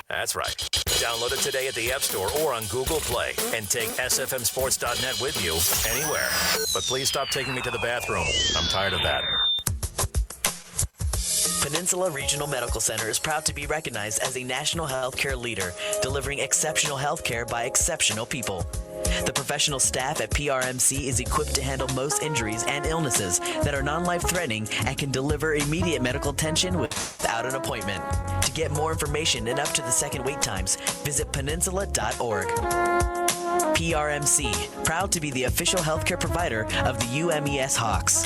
That's right. Download it today at the App Store or on Google Play and take SFMSports.net with you anywhere. But please stop taking me to the bathroom. I'm tired of that. Peninsula Regional Medical Center is proud to be recognized as a national healthcare leader, delivering exceptional healthcare by exceptional people. The professional staff at PRMC is equipped to handle most injuries and illnesses that are non-life-threatening and can deliver immediate medical attention without an appointment. To get more information and up to the second wait times, visit peninsula.org. PRMC, proud to be the official healthcare provider of the UMES Hawks.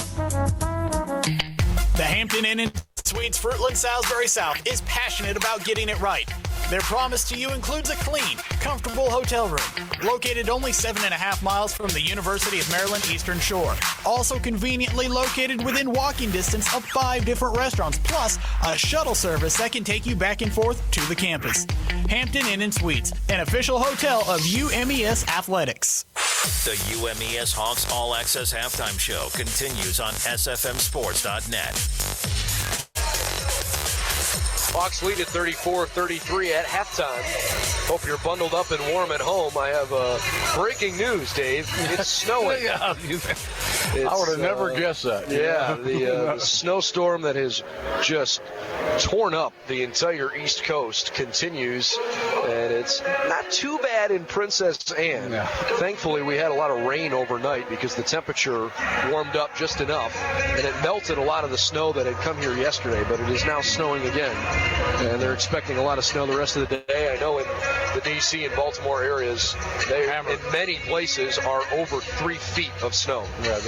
The Hampton Inn & Suites Fruitland Salisbury South is passionate about getting it right. Their promise to you includes a clean, comfortable hotel room, located only 7.5 miles from the University of Maryland Eastern Shore. Also conveniently located within walking distance of 5 different restaurants, plus a shuttle service that can take you back and forth to the campus. Hampton Inn & Suites, an official hotel of UMES Athletics. The UMES Hawks All Access Halftime Show continues on SFMSports.net. Hawks lead at 34-33 at halftime. Hope you're bundled up and warm at home. I have breaking news, Dave. It's snowing. I would have never guessed that. Yeah, the snowstorm that has just torn up the entire East Coast continues, and it's not too bad in Princess Anne. Yeah. Thankfully, we had a lot of rain overnight because the temperature warmed up just enough, and it melted a lot of the snow that had come here yesterday, but it is now snowing again, and they're expecting a lot of snow the rest of the day. I know in the D.C. and Baltimore areas, they in many places are over 3 feet of snow. Yeah,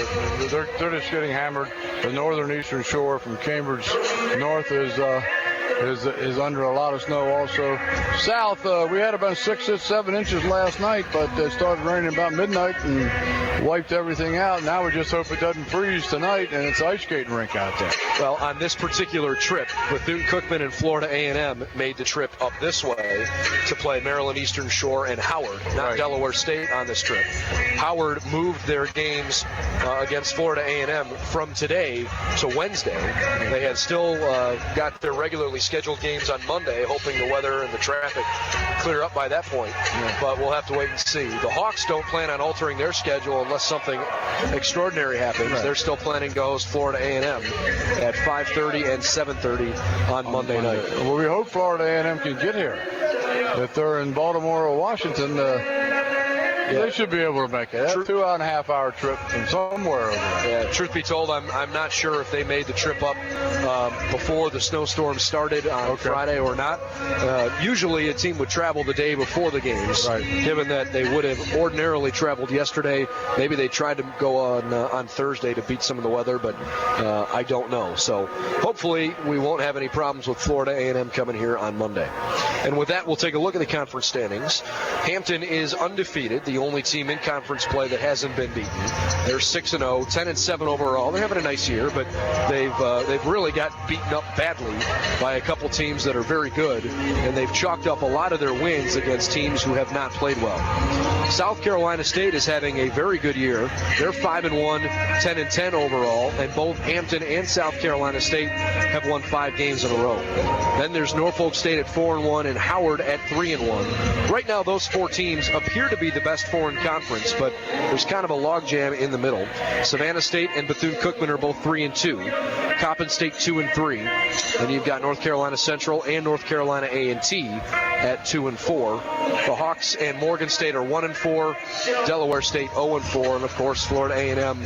they're just getting hammered. The northern eastern shore from Cambridge north is under a lot of snow also. South, we had about 6 or 7 inches last night, but it started raining about midnight and wiped everything out. Now we just hope it doesn't freeze tonight, and it's ice skating rink out there. Well, on this particular trip, Bethune Cookman and Florida A&M made the trip up this way to play Maryland Eastern Shore and Howard, not Delaware State on this trip. Howard moved their games against Florida A&M from today to Wednesday. They had still got their regularly scheduled games on Monday, hoping the weather and the traffic clear up by that point. But we'll have to wait and see. The Hawks don't plan on altering their schedule unless something extraordinary happens. They're still planning to host Florida A&M at 5:30 and 7:30 on Monday night. Well, we hope Florida A&M can get here. If they're in Baltimore or Washington, they should be able to make it. That's a 2.5-hour trip from somewhere over there. Yeah, truth be told, I'm not sure if they made the trip up before the snowstorm started on Friday or not. Usually a team would travel the day before the games, given that they would have ordinarily traveled yesterday. Maybe they tried to go on Thursday to beat some of the weather, but I don't know. So hopefully we won't have any problems with Florida A&M coming here on Monday. And with that, we'll take a look at the conference standings. Hampton is undefeated, the only team in conference play that hasn't been beaten. They're 6-0, 10-7 overall. They're having a nice year, but they've really got beaten up badly by a couple teams that are very good, and they've chalked up a lot of their wins against teams who have not played well. South Carolina State is having a very good year. They're 5-1, 10-10 overall, and both Hampton and South Carolina State have won 5 games in a row. Then there's Norfolk State at 4-1 and Howard at 3-1. Right now, those 4 teams appear to be the best 4 in conference, but there's kind of a logjam in the middle. Savannah State and Bethune-Cookman are both 3-2. Coppin State 2-3. Then you've got North Carolina Central and North Carolina A&T at 2-4. The Hawks and Morgan State are 1-4. Delaware State 0-4, and of course Florida A&M,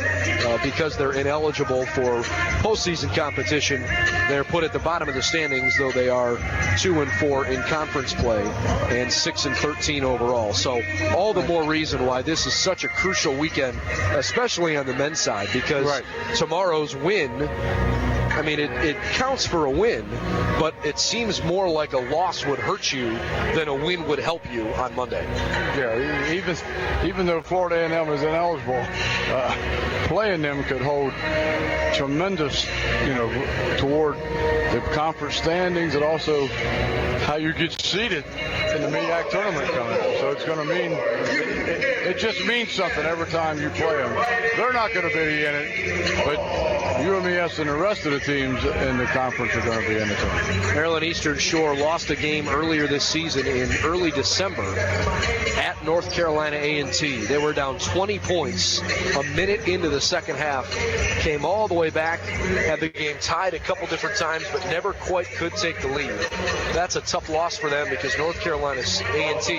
because they're ineligible for postseason competition, they're put at the bottom of the standings, though they are 2-4 in conference play and 6-13 overall. So all the more reason why this is such a crucial weekend, especially on the men's side, because tomorrow's win, I mean, it counts for a win, but it seems more like a loss would hurt you than a win would help you on Monday. Yeah, even though Florida A&M is ineligible, playing them could hold tremendous, toward the conference standings and also how you get seated in the MEAC tournament coming up. So it's going to mean, it just means something every time you play them. They're not going to be in it, but UMES and the rest of the teams in the conference are going to be in the tournament. Maryland Eastern Shore lost a game earlier this season in early December at North Carolina A&T. They were down 20 points a minute into the second half, came all the way back, had the game tied a couple different times, but never quite could take the lead. That's a tough loss for them because North Carolina A&T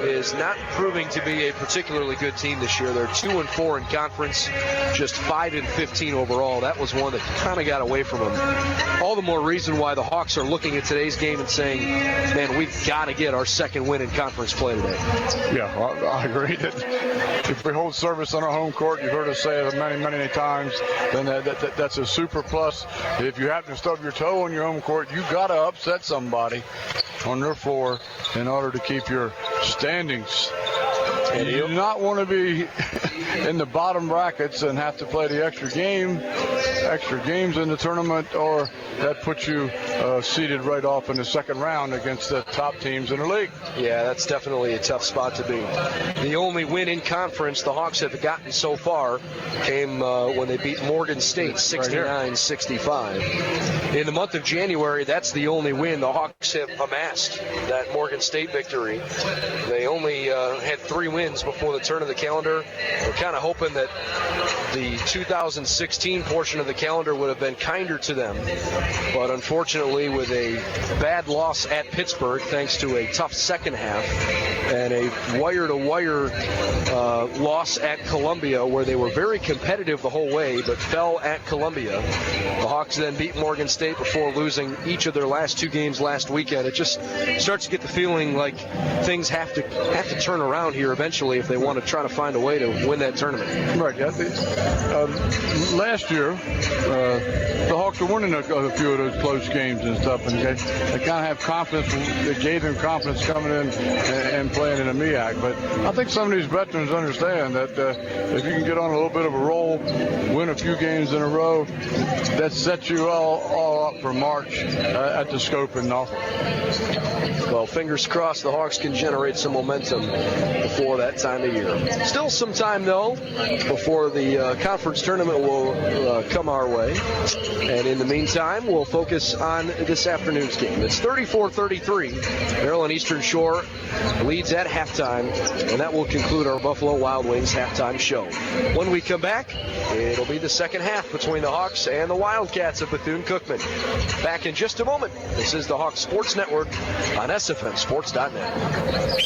is not proving to be a particularly good team this year. They're 2-4 in conference, just 5-15 overall. That was one that kind of got away from them. All the more reason why the Hawks are looking at today's game and saying, man, we've got to get our second win in conference play today. Yeah, I agree that if we hold service on our home court, you've heard us say it many, many times, then that's a super plus. If you happen to stub your toe on your home court, you've got to upset somebody on their floor in order to keep your standings. You do not want to be in the bottom brackets and have to play the extra games in the tournament, or that puts you seated right off in the second round against the top teams in the league. Yeah, that's definitely a tough spot to be. The only win in conference the Hawks have gotten so far came when they beat Morgan State 69-65. In the month of January, that's the only win the Hawks have amassed, that Morgan State victory. They only had 3 wins before the turn of the calendar. We're kind of hoping that the 2016 portion of the calendar would have been kinder to them. But unfortunately, with a bad loss at Pittsburgh, thanks to a tough second half, and a wire-to-wire loss at Columbia, where they were very competitive the whole way, but fell at Columbia. The Hawks then beat Morgan State before losing each of their last 2 games last weekend. It just starts to get the feeling like things have to turn around here eventually if they want to try to find a way to win that tournament. Right. Yeah. Last year, the Hawks were winning a few of those close games and stuff, and they kind of have confidence. It gave them confidence coming in and playing in a MEAC. But I think some of these veterans understand that if you can get on a little bit of a roll, win a few games in a row, that sets you all up for March at the scope and Norfolk. Well, fingers crossed the Hawks can generate some momentum before that time of year. Still some time, though, before the conference tournament will come our way. And in the meantime, we'll focus on this afternoon's game. It's 34-33. Maryland Eastern Shore leads at halftime, and that will conclude our Buffalo Wild Wings halftime show. When we come back, it'll be the second half between the Hawks and the Wildcats of Bethune-Cookman. Back in just a moment. This is the Hawks Sports Network on SFMSports.net.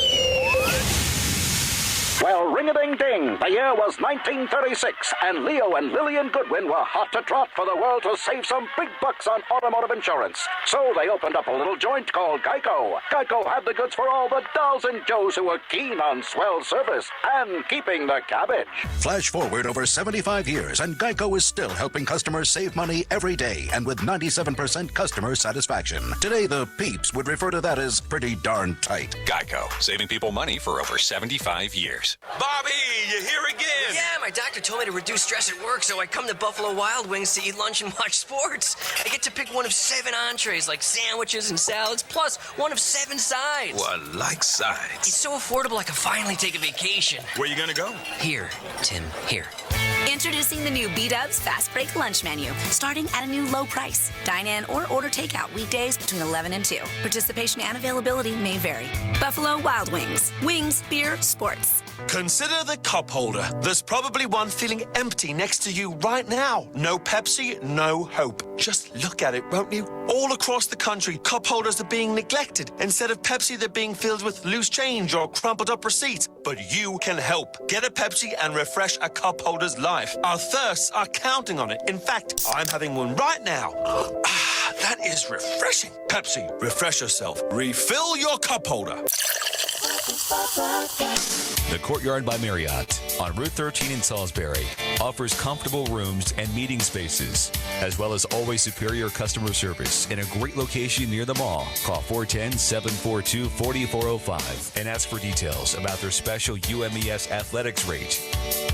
Well, ring-a-ding-ding, the year was 1936, and Leo and Lillian Goodwin were hot to trot for the world to save some big bucks on automotive insurance. So they opened up a little joint called Geico. Geico had the goods for all the dolls and Joes who were keen on swell service and keeping the cabbage. Flash forward over 75 years, and Geico is still helping customers save money every day, and with 97% customer satisfaction. Today, the peeps would refer to that as pretty darn tight. Geico, saving people money for over 75 years. Bobby, you here again? Yeah, my doctor told me to reduce stress at work, so I come to Buffalo Wild Wings to eat lunch and watch sports. I get to pick one of 7 entrees, like sandwiches and salads, plus one of 7 sides. Well, I like sides. It's so affordable I can finally take a vacation. Where you gonna go? Here, Tim, here. Introducing the new B-Dubs Fast Break Lunch Menu, starting at a new low price. Dine in or order takeout weekdays between 11 and 2. Participation and availability may vary. Buffalo Wild Wings. Wings, beer, sports. Consider the cup holder. There's probably one feeling empty next to you right now. No Pepsi, no hope. Just look at it, won't you? All across the country, cup holders are being neglected. Instead of Pepsi, they're being filled with loose change or crumpled up receipts. But you can help. Get a Pepsi and refresh a cup holder's life. Our thirsts are counting on it. In fact, I'm having one right now. That is refreshing. Pepsi, refresh yourself. Refill your cup holder. The Courtyard by Marriott on Route 13 in Salisbury offers comfortable rooms and meeting spaces, as well as always superior customer service in a great location near the mall. Call 410-742-4405 and ask for details about their special UMES athletics rate.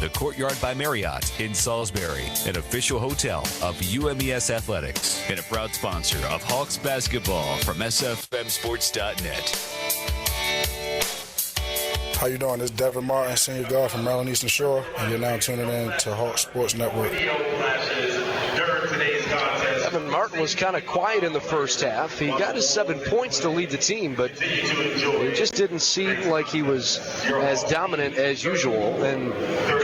The Courtyard by Marriott in Salisbury, an official hotel of UMES Athletics and a proud sponsor of Hawks basketball from SFMSports.net. How you doing? This is Devin Martin, senior guard from Maryland Eastern Shore, and you're now tuning in to Hawks Sports Network. Devin Martin was kind of quiet in the first half. He got his 7 points to lead the team, but it just didn't seem like he was as dominant as usual. And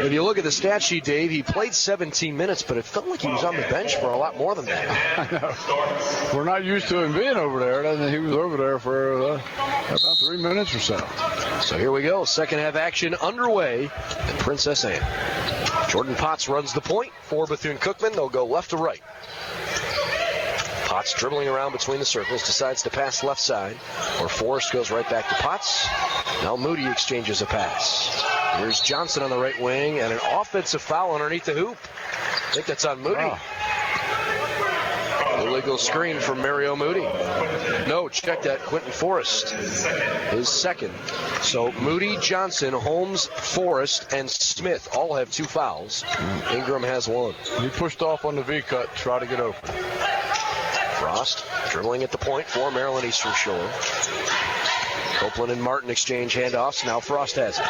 if you look at the stat sheet, Dave, he played 17 minutes, but it felt like he was on the bench for a lot more than that. I know. We're not used to him being over there. And he was over there for about 3 minutes or so. So here we go. Second half action underway at Princess Anne. Jordan Potts runs the point for Bethune-Cookman. They'll go left to right. Potts dribbling around between the circles, decides to pass left side, where Forrest goes right back to Potts. Now Moody exchanges a pass. Here's Johnson on the right wing, and an offensive foul underneath the hoop. I think that's on Moody. Oh. Illegal screen from Mario Moody. No, check that. Quentin Forrest, his second. So Moody, Johnson, Holmes, Forrest, and Smith all have 2 fouls. Ingram has 1. He pushed off on the V-cut to try to get open. Frost dribbling at the point for Maryland Eastern Shore. Copeland and Martin exchange handoffs. Now Frost has it.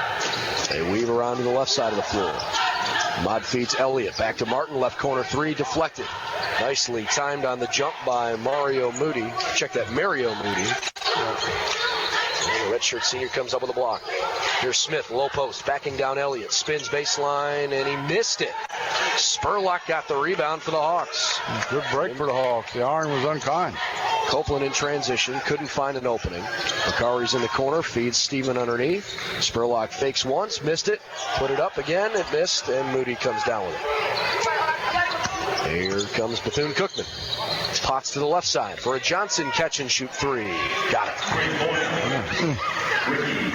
They weave around to the left side of the floor. Mott feeds Elliott. Back to Martin. Left corner 3 deflected. Nicely timed on the jump by Mario Moody. Check that, Mario Moody. The Redshirt senior comes up with a block. Here's Smith, low post, backing down Elliott. Spins baseline, and he missed it. Spurlock got the rebound for the Hawks. Good break for the Hawks. The iron was unkind. Copeland in transition, couldn't find an opening. Macari's in the corner, feeds Steven underneath. Spurlock fakes once, missed it, put it up again, it missed, and Moody comes down with it. Here comes Bethune-Cookman. Potts to the left side for a Johnson catch-and-shoot three. Got it.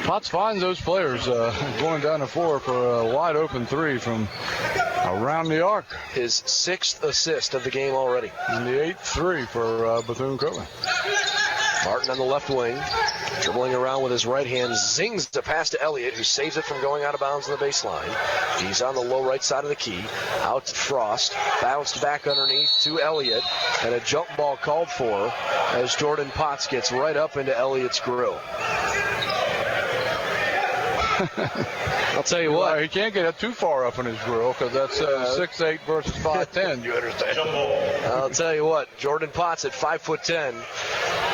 Potts finds those players going down the floor for a wide-open three from around the arc. His 6th assist of the game already. And the 8th three for Bethune-Cookman. Martin on the left wing, dribbling around with his right hand, zings the pass to Elliott, who saves it from going out of bounds on the baseline. He's on the low right side of the key. Out to Frost, bounced back underneath to Elliott, and a jump ball called for as Jordan Potts gets right up into Elliott's grill. I'll tell you what. He can't get it too far up in his grill because that's 6'8" versus 5'10", you understand? I'll tell you what, Jordan Potts at 5'10",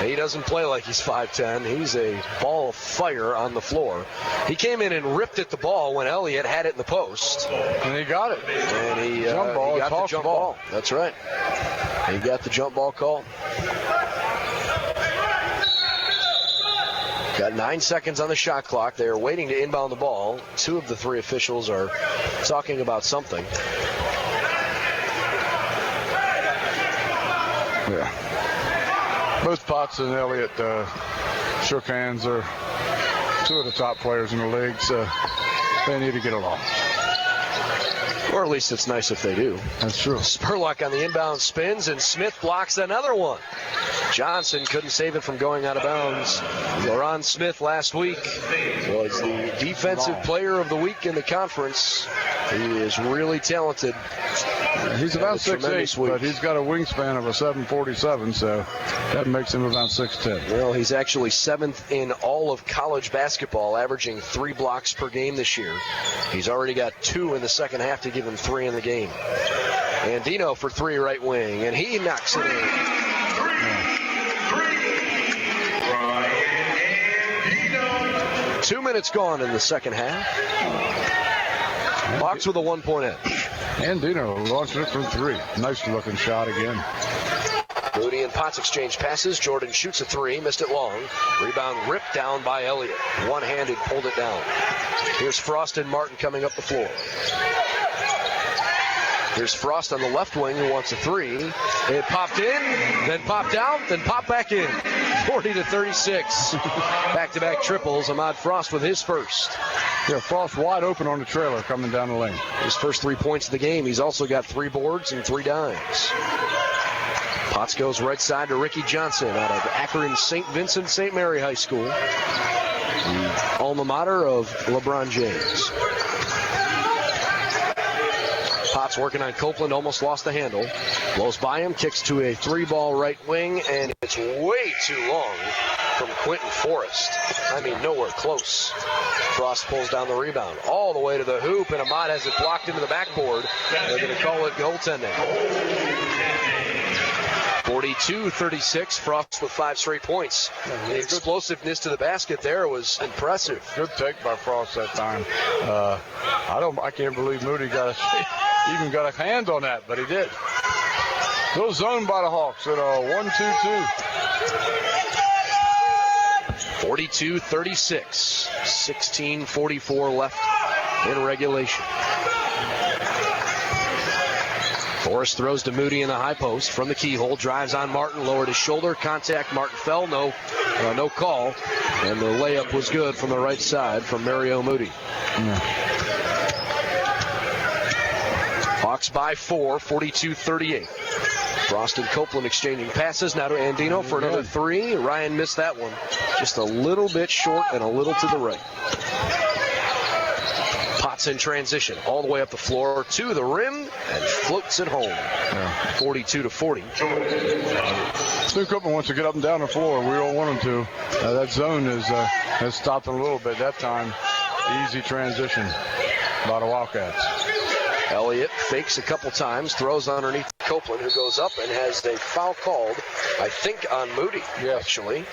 he doesn't play like he's 5'10". He's a ball of fire on the floor. He came in and ripped at the ball when Elliott had it in the post. And he got it. And he got the jump ball. That's right. He got the jump ball call. Got 9 seconds on the shot clock. They are waiting to inbound the ball. 2 of the 3 officials are talking about something. Yeah. Both Potts and Elliott shook hands. They're 2 of the top players in the league, so they need to get along. Or at least it's nice if they do. That's true. Spurlock on the inbound spins, and Smith blocks another one. Johnson couldn't save it from going out of bounds. Laron Smith last week was the defensive player of the week in the conference. He is really talented. He's about 6'8", but he's got a wingspan of a 7'47", so that makes him about 6'10". Well, he's actually 7th in all of college basketball, averaging 3 blocks per game this year. He's already got 2 in the second half to give him 3 in the game. Andino for 3 right wing, and he knocks it in. 2 minutes gone in the second half. Hawks with a 1-point edge. Andino launching it from 3. Nice looking shot again. Moody and Potts exchange passes. Jordan shoots a 3, missed it long. Rebound ripped down by Elliott. One-handed pulled it down. Here's Frost and Martin coming up the floor. Here's Frost on the left wing who wants a 3. It popped in, then popped out, then popped back in. 40-36. Back-to-back triples. Ahmad Frost with his first. Yeah, Frost wide open on the trailer coming down the lane. His first 3 points of the game. He's also got 3 boards and 3 dimes. Potts goes right side to Ricky Johnson out of Akron St. Vincent St. Mary High School, the alma mater of LeBron James. Potts working on Copeland, almost lost the handle. Blows by him, kicks to a 3-ball right wing, and it's way too long from Quentin Forrest. I mean, nowhere close. Frost pulls down the rebound all the way to the hoop, and Ahmad has it blocked into the backboard. They're going to call it goaltending. 42-36, Frost with 5 straight points. The explosiveness to the basket there was impressive. Good take by Frost that time. I can't believe Moody even got a hand on that, but he did. Little zone by the Hawks at 1-2-2. 42-36, 16:44 left in regulation. Forrest throws to Moody in the high post from the keyhole, drives on Martin, lowered his shoulder, contact, Martin fell, no call, and the layup was good from the right side from Mario Moody. Yeah. Hawks by 4, 42-38. Frost and Copeland exchanging passes. Now to Andino for another 3. Ryan missed that one. Just a little bit short and a little to the right. Potts in transition. All the way up the floor to the rim and floats it home. Yeah. 42-40. Cookman wants to get up and down the floor. We don't want him to. That zone has stopped him a little bit. That time, easy transition by the Wildcats. Elliott fakes a couple times, throws underneath Copeland, who goes up and has a foul called, I think, on Moody, actually.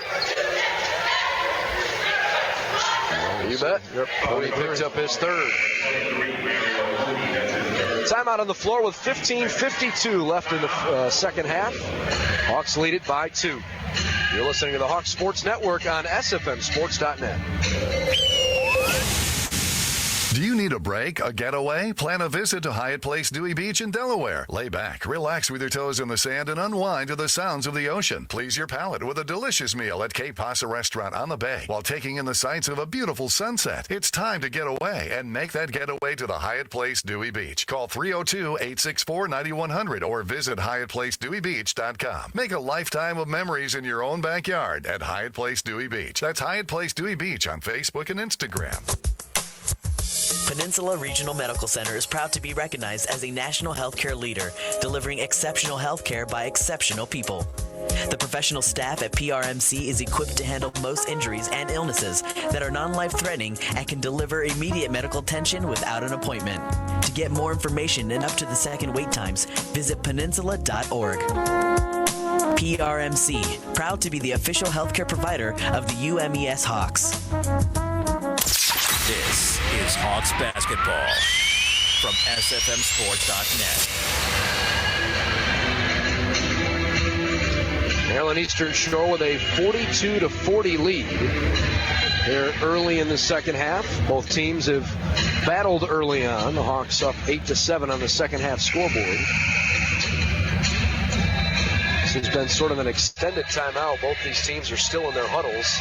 You bet. Yep. Cody picked up his third. Timeout on the floor with 15:52 left in the second half. Hawks lead it by 2. You're listening to the Hawks Sports Network on SFMSports.net. Do you need a break, a getaway? Plan a visit to Hyatt Place Dewey Beach in Delaware. Lay back, relax with your toes in the sand, and unwind to the sounds of the ocean. Please your palate with a delicious meal at Cape Pasa Restaurant on the Bay while taking in the sights of a beautiful sunset. It's time to get away and make that getaway to the Hyatt Place Dewey Beach. Call 302-864-9100 or visit HyattPlaceDeweyBeach.com. Make a lifetime of memories in your own backyard at Hyatt Place Dewey Beach. That's Hyatt Place Dewey Beach on Facebook and Instagram. Peninsula Regional Medical Center is proud to be recognized as a national healthcare leader, delivering exceptional healthcare by exceptional people. The professional staff at PRMC is equipped to handle most injuries and illnesses that are non-life-threatening and can deliver immediate medical attention without an appointment. To get more information and up to the second wait times, visit peninsula.org. PRMC, proud to be the official healthcare provider of the UMES Hawks. This is Hawks basketball from SFMSports.net. Maryland Eastern Shore with a 42-40 lead here early in the second half. Both teams have battled early on. The Hawks up 8-7 on the second half scoreboard. This has been sort of an extended timeout. Both these teams are still in their huddles.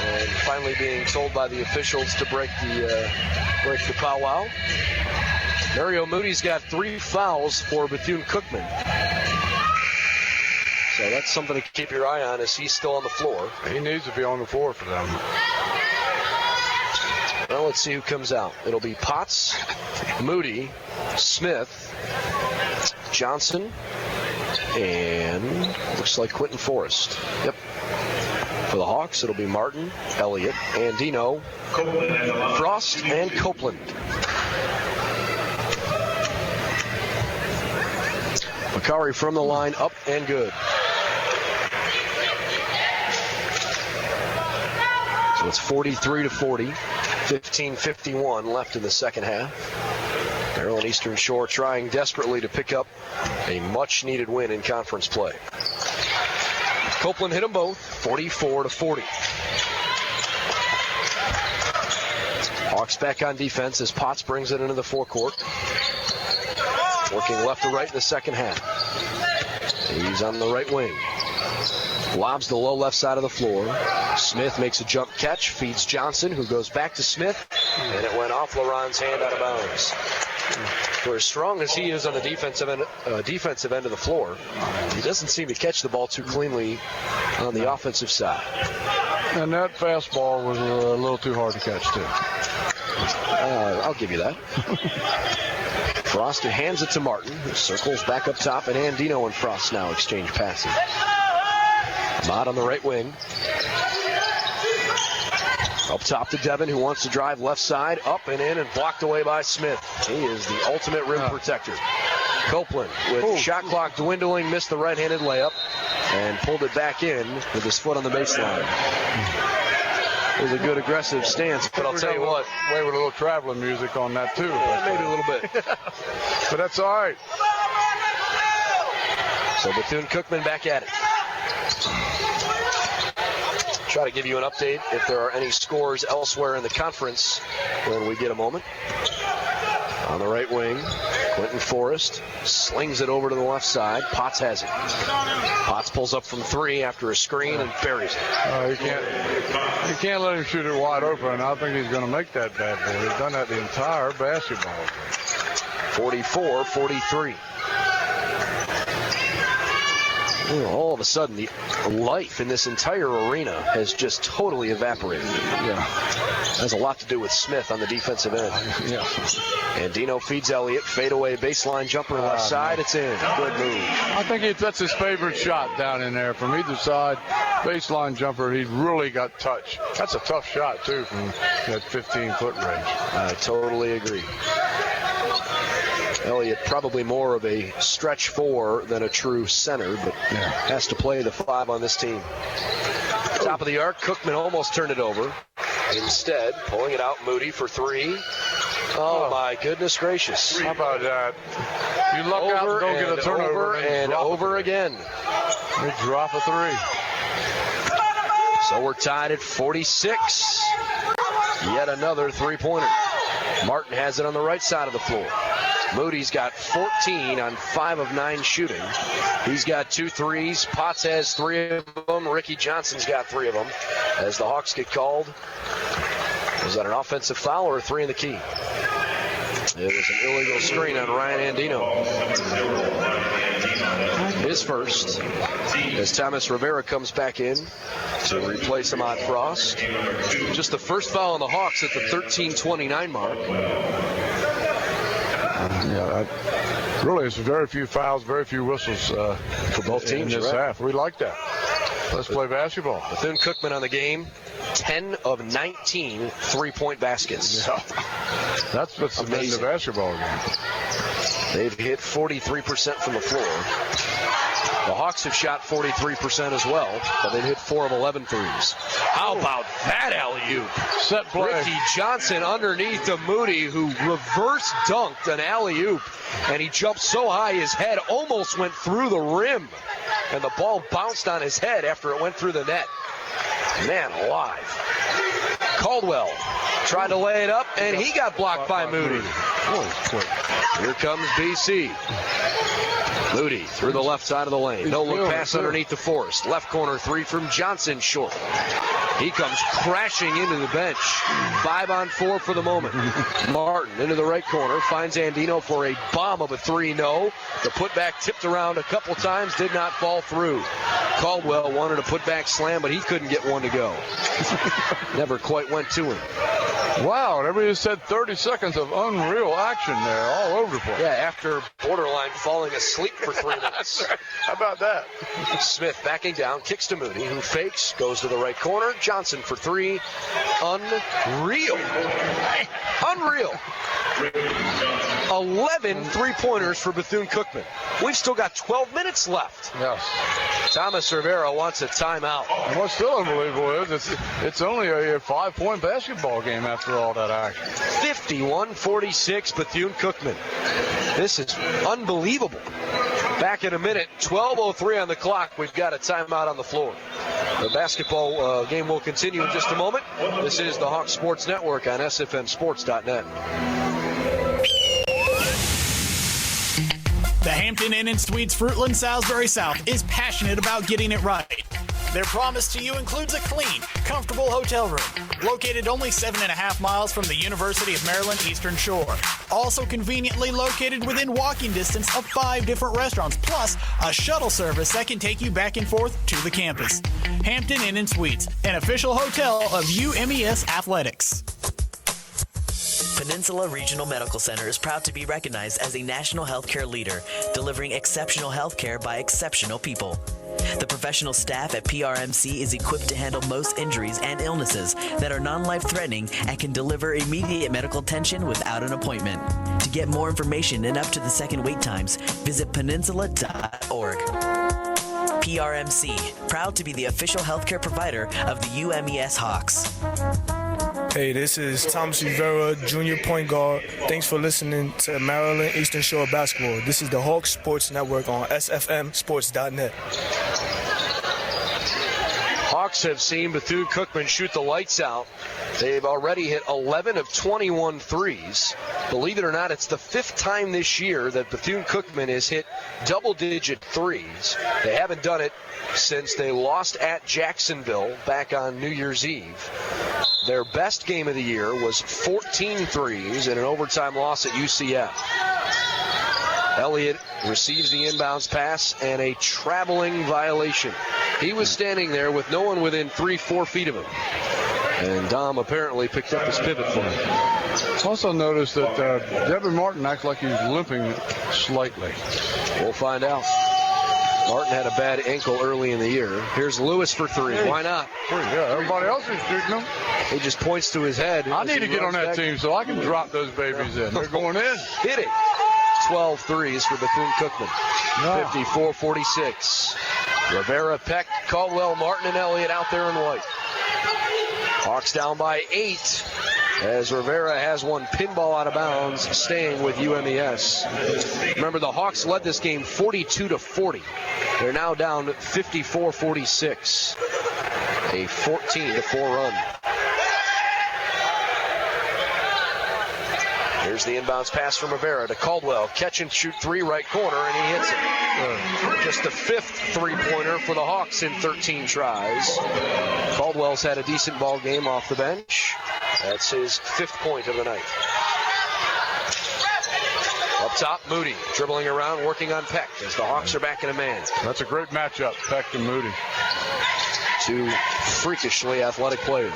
And finally being told by the officials to break the powwow. Mario Moody's got 3 fouls for Bethune Cookman. So that's something to keep your eye on as he's still on the floor. He needs to be on the floor for them. Well, let's see who comes out. It'll be Potts, Moody, Smith, Johnson, and looks like Quentin Forrest. Yep. For the Hawks, it'll be Martin, Elliott, Andino, Frost, and Copeland. Bakari from the line, up and good. So it's 43-40, 15:51 left in the second half. Maryland Eastern Shore trying desperately to pick up a much-needed win in conference play. Copeland hit them both, 44-40. Hawks back on defense as Potts brings it into the forecourt. Working left to right in the second half. He's on the right wing. Lobs the low left side of the floor. Smith makes a jump catch, feeds Johnson, who goes back to Smith, and it went off LaRon's hand out of bounds. For as strong as he is on the defensive end of the floor, he doesn't seem to catch the ball too cleanly on the offensive side. And that fastball was a little too hard to catch, too. I'll give you that. Frost hands it to Martin, who circles back up top, and Andino and Frost now exchange passes. Ahmad on the right wing. Up top to Devin, who wants to drive left side, up and in, and blocked away by Smith. He is the ultimate rim protector. Copeland, with shot clock dwindling, missed the right-handed layup and pulled it back in with his foot on the baseline. It was a good aggressive stance, but I'll tell you what. Way with a little traveling music on that, too. Maybe a little bit. But that's all right. So Bethune-Cookman back at it. Try to give you an update if there are any scores elsewhere in the conference when we get a moment. On the right wing, Quentin Forrest slings it over to the left side. Potts has it. Potts pulls up from 3 after a screen and buries it. You can't let him shoot it wide open. I think he's going to make that bad boy. He's done that the entire basketball game. 44-43. All of a sudden, the life in this entire arena has just totally evaporated. Yeah. Has a lot to do with Smith on the defensive end. Yeah. And Dino feeds Elliott. Fadeaway baseline jumper left side. It's in. Good move. I think that's his favorite shot down in there from either side. Baseline jumper. He really got touch. That's a tough shot, too, from that 15-foot range. I totally agree. Elliott probably more of a stretch 4 than a true center, but has to play the 5 on this team. Top of the arc, Cookman almost turned it over. Instead, pulling it out, Moody for three. Oh, my goodness gracious. How about that? You luck out and don't get a turnover. And over again. They drop a three. So we're tied at 46. Yet another three-pointer. Martin has it on the right side of the floor. Moody's got 14 on 5 of 9 shooting. He's got 2 threes. Potts has 3 of them. Ricky Johnson's got 3 of them. As the Hawks get called, was that an offensive foul or a 3 in the key? It was an illegal screen on Ryan Andino. His first, as Thomas Rivera comes back in to replace Ahmad Frost. Just the first foul on the Hawks at the 13:29 mark. Really, it's very few fouls, very few whistles for both teams in this half. We like that. Let's play basketball. Bethune Cookman on the game, 10 of 19 three-point baskets. Yeah. That's what's amazing. The basketball game. They've hit 43% from the floor. The Hawks have shot 43% as well, but they've hit 4 of 11 threes. How about that alley-oop? Set play. Ricky Johnson underneath to Moody, who reverse dunked an alley-oop, and he jumped so high his head almost went through the rim, and the ball bounced on his head after it went through the net. Man alive. Caldwell tried to lay it up, and he got blocked by Moody. Here comes BC. Moody through the left side of the lane. No look pass underneath the Forest. Left corner 3 from Johnson, short. He comes crashing into the bench. 5 on 4 for the moment. Martin into the right corner. Finds Andino for a bomb of a 3. No. The putback tipped around a couple times. Did not fall through. Caldwell wanted a putback slam, but he couldn't get one to go. Never quite went to him. Wow, everybody said 30 seconds of unreal action there all over the place. Yeah, after borderline falling asleep for 3 minutes. How about that? Smith backing down, kicks to Moody, who fakes, goes to the right corner. Johnson for 3. Unreal. Unreal. 11 three-pointers for Bethune-Cookman. We've still got 12 minutes left. Yes. Thomas Rivera wants a timeout. And what's still unbelievable is it's only a 5-point basketball game after all that action. 51-46 Bethune-Cookman. This is unbelievable. Back in a minute, 12:03 on the clock. We've got a timeout on the floor. The basketball game will continue in just a moment. This is the Hawks Sports Network on SFMSports.net. The Hampton Inn and Suites Fruitland Salisbury South is passionate about getting it right. Their promise to you includes a clean, comfortable hotel room, located only 7.5 miles from the University of Maryland Eastern Shore. Also conveniently located within walking distance of 5 different restaurants, plus a shuttle service that can take you back and forth to the campus. Hampton Inn and Suites, an official hotel of UMES Athletics. Peninsula Regional Medical Center is proud to be recognized as a national healthcare leader, delivering exceptional healthcare by exceptional people. The professional staff at PRMC is equipped to handle most injuries and illnesses that are non-life-threatening and can deliver immediate medical attention without an appointment. To get more information and up to the second wait times, visit peninsula.org. PRMC, proud to be the official healthcare provider of the UMES Hawks. Hey, this is Thomas Rivera, junior point guard. Thanks for listening to Maryland Eastern Shore Basketball. This is the Hawks Sports Network on SFMSports.net. Hawks have seen Bethune-Cookman shoot the lights out. They've already hit 11 of 21 threes. Believe it or not, it's the 5th time this year that Bethune-Cookman has hit double-digit threes. They haven't done it since they lost at Jacksonville back on New Year's Eve. Their best game of the year was 14 threes in an overtime loss at UCF. Elliott receives the inbounds pass and a traveling violation. He was standing there with no one within 3-4 feet of him. And Dom apparently picked up his pivot for him. Also noticed that Devin Martin acts like he's limping slightly. We'll find out. Martin had a bad ankle early in the year. Here's Lewis for 3. Why not? Yeah, everybody else is shooting them. He just points to his head. I need to get on that team so I can drop those babies in. They're going in. Hit it. 12 threes for Bethune-Cookman. 54-46. Rivera, Peck, Caldwell, Martin, and Elliott out there in white. Hawks down by 8 as Rivera has one pinball out of bounds, staying with UMES. Remember, the Hawks led this game 42-40. They're now down 54-46. A 14-4 run. Here's the inbounds pass from Rivera to Caldwell. Catch and shoot three, right corner, and he hits it. Just the 5th three-pointer for the Hawks in 13 tries. Caldwell's had a decent ball game off the bench. That's his 5th point of the night. Up top, Moody dribbling around, working on Peck as the Hawks are back in a man. That's a great matchup, Peck and Moody. Two freakishly athletic players.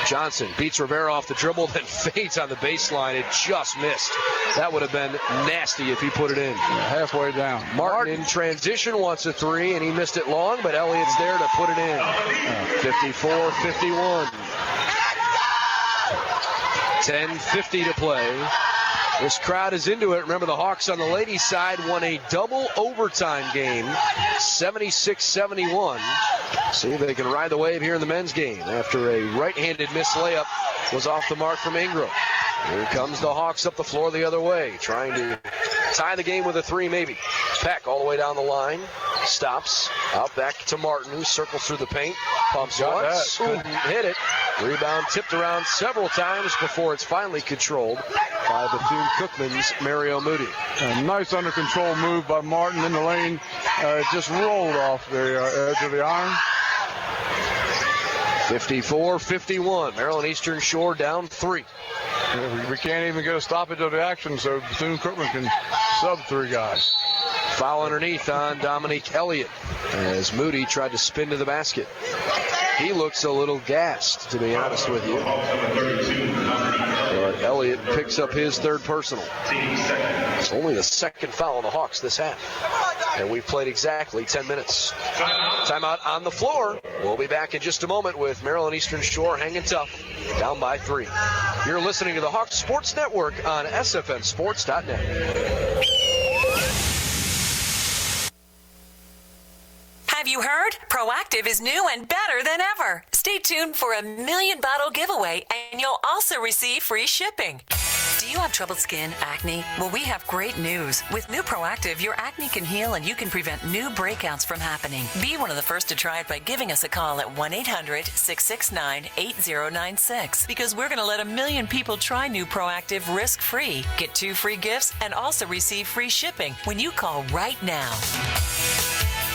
Johnson beats Rivera off the dribble, then fades on the baseline. It just missed. That would have been nasty if he put it in. Halfway down. Martin in transition wants a three, and he missed it long, but Elliott's there to put it in. 54-51. 10:50 to play. This crowd is into it. Remember, the Hawks on the ladies' side won a double overtime game, 76-71. See if they can ride the wave here in the men's game after a right-handed missed layup was off the mark from Ingram. Here comes the Hawks up the floor the other way, trying to tie the game with a three maybe. Peck all the way down the line, stops, out back to Martin, who circles through the paint, pumps once, couldn't hit it. Rebound tipped around several times before it's finally controlled by Bethune-Cookman's Mario Moody. A nice under control move by Martin in the lane. It just rolled off the edge of the iron. 54-51. Maryland Eastern Shore down 3. We can't even get a stoppage of the action, so Bethune-Cookman can sub 3 guys. Foul underneath on Dominique Elliott as Moody tried to spin to the basket. He looks a little gassed, to be honest with you. But Elliott picks up his 3rd personal. It's only the 2nd foul on the Hawks this half. And we've played exactly 10 minutes. Timeout on the floor. We'll be back in just a moment with Maryland Eastern Shore hanging tough, down by 3. You're listening to the Hawks Sports Network on SFMSports.net. Have you heard? Proactive is new and better than ever. Stay tuned for a 1,000,000 bottle giveaway, and you'll also receive free shipping. Do you have troubled skin, acne? Well, we have great news. With new Proactive, your acne can heal and you can prevent new breakouts from happening. Be one of the first to try it by giving us a call at 1-800-669-8096, because we're going to let 1,000,000 people try new Proactive risk-free. Get 2 free gifts and also receive free shipping when you call right now.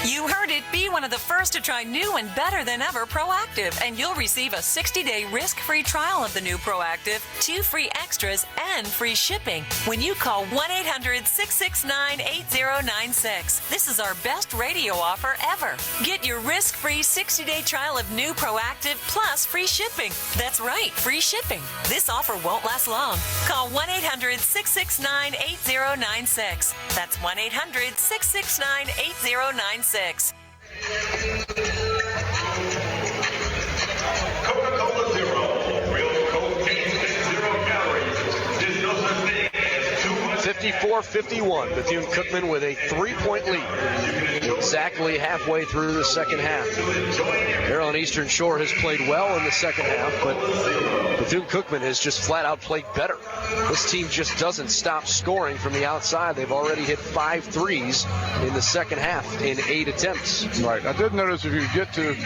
You heard it. Be one of the first to try new and better than ever Proactive, and you'll receive a 60-day risk-free trial of the new Proactive, 2 free extras, and free shipping when you call 1-800-669-8096. This is our best radio offer ever. Get your risk-free 60-day trial of new Proactive plus free shipping. That's right, free shipping. This offer won't last long. Call 1-800-669-8096. That's 1-800-669-8096. Coca-Cola Zero. Real Coke tastes 0 calories. There's no such thing as too much. 54-51. Bethune-Cookman with a 3-point lead. Exactly halfway through the second half. Maryland Eastern Shore has played well in the second half, but Bethune-Cookman has just flat out played better. This team just doesn't stop scoring from the outside. They've already hit 5 threes in the second half in 8 attempts. Right. I did notice if you get to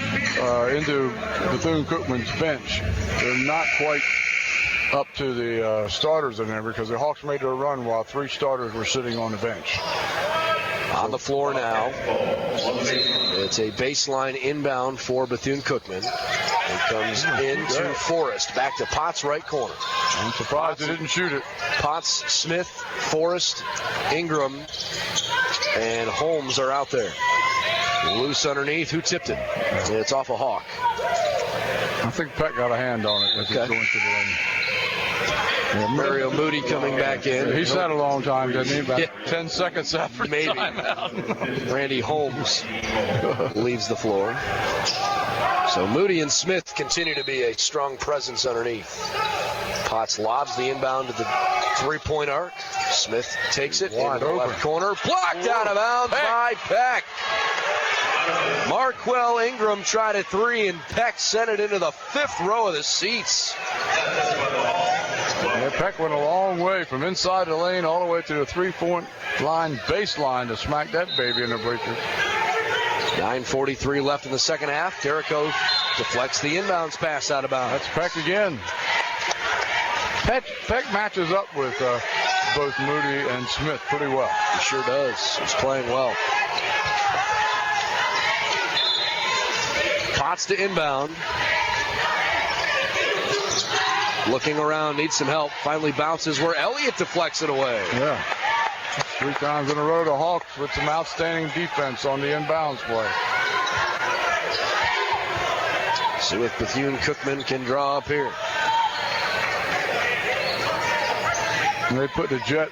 into Bethune-Cookman's bench, they're not quite up to the starters in there, because the Hawks made their run while 3 starters were sitting on the bench. On the floor now. It's a baseline inbound for Bethune-Cookman. It comes into Forrest. Back to Potts, right corner. I'm surprised they didn't shoot it. Potts, Smith, Forrest, Ingram, and Holmes are out there. Loose underneath. Who tipped it? It's off a Hawk. I think Peck got a hand on it as he's going to the lane. Mario Moody coming back in. He sat a long time, didn't he? About 10 seconds after timeout. Randy Holmes leaves the floor. So Moody and Smith continue to be a strong presence underneath. Potts lobs the inbound to the 3-point arc. Smith takes it into the left corner. Blocked out of bounds by Peck. Marquell Ingram tried a three, and Peck sent it into the fifth row of the seats. Yeah, Peck went a long way from inside the lane all the way to the 3-point line baseline to smack that baby in the bleachers. 9:43 left in the second half. Derrico deflects the inbounds pass out of bounds. That's Peck again. Peck matches up with both Moody and Smith pretty well. He sure does. He's playing well. Potts to inbound. Looking around, needs some help. Finally bounces where Elliott deflects it away. Yeah. 3 times in a row, the Hawks with some outstanding defense on the inbounds play. See if Bethune Cookman can draw up here. And they put the Jet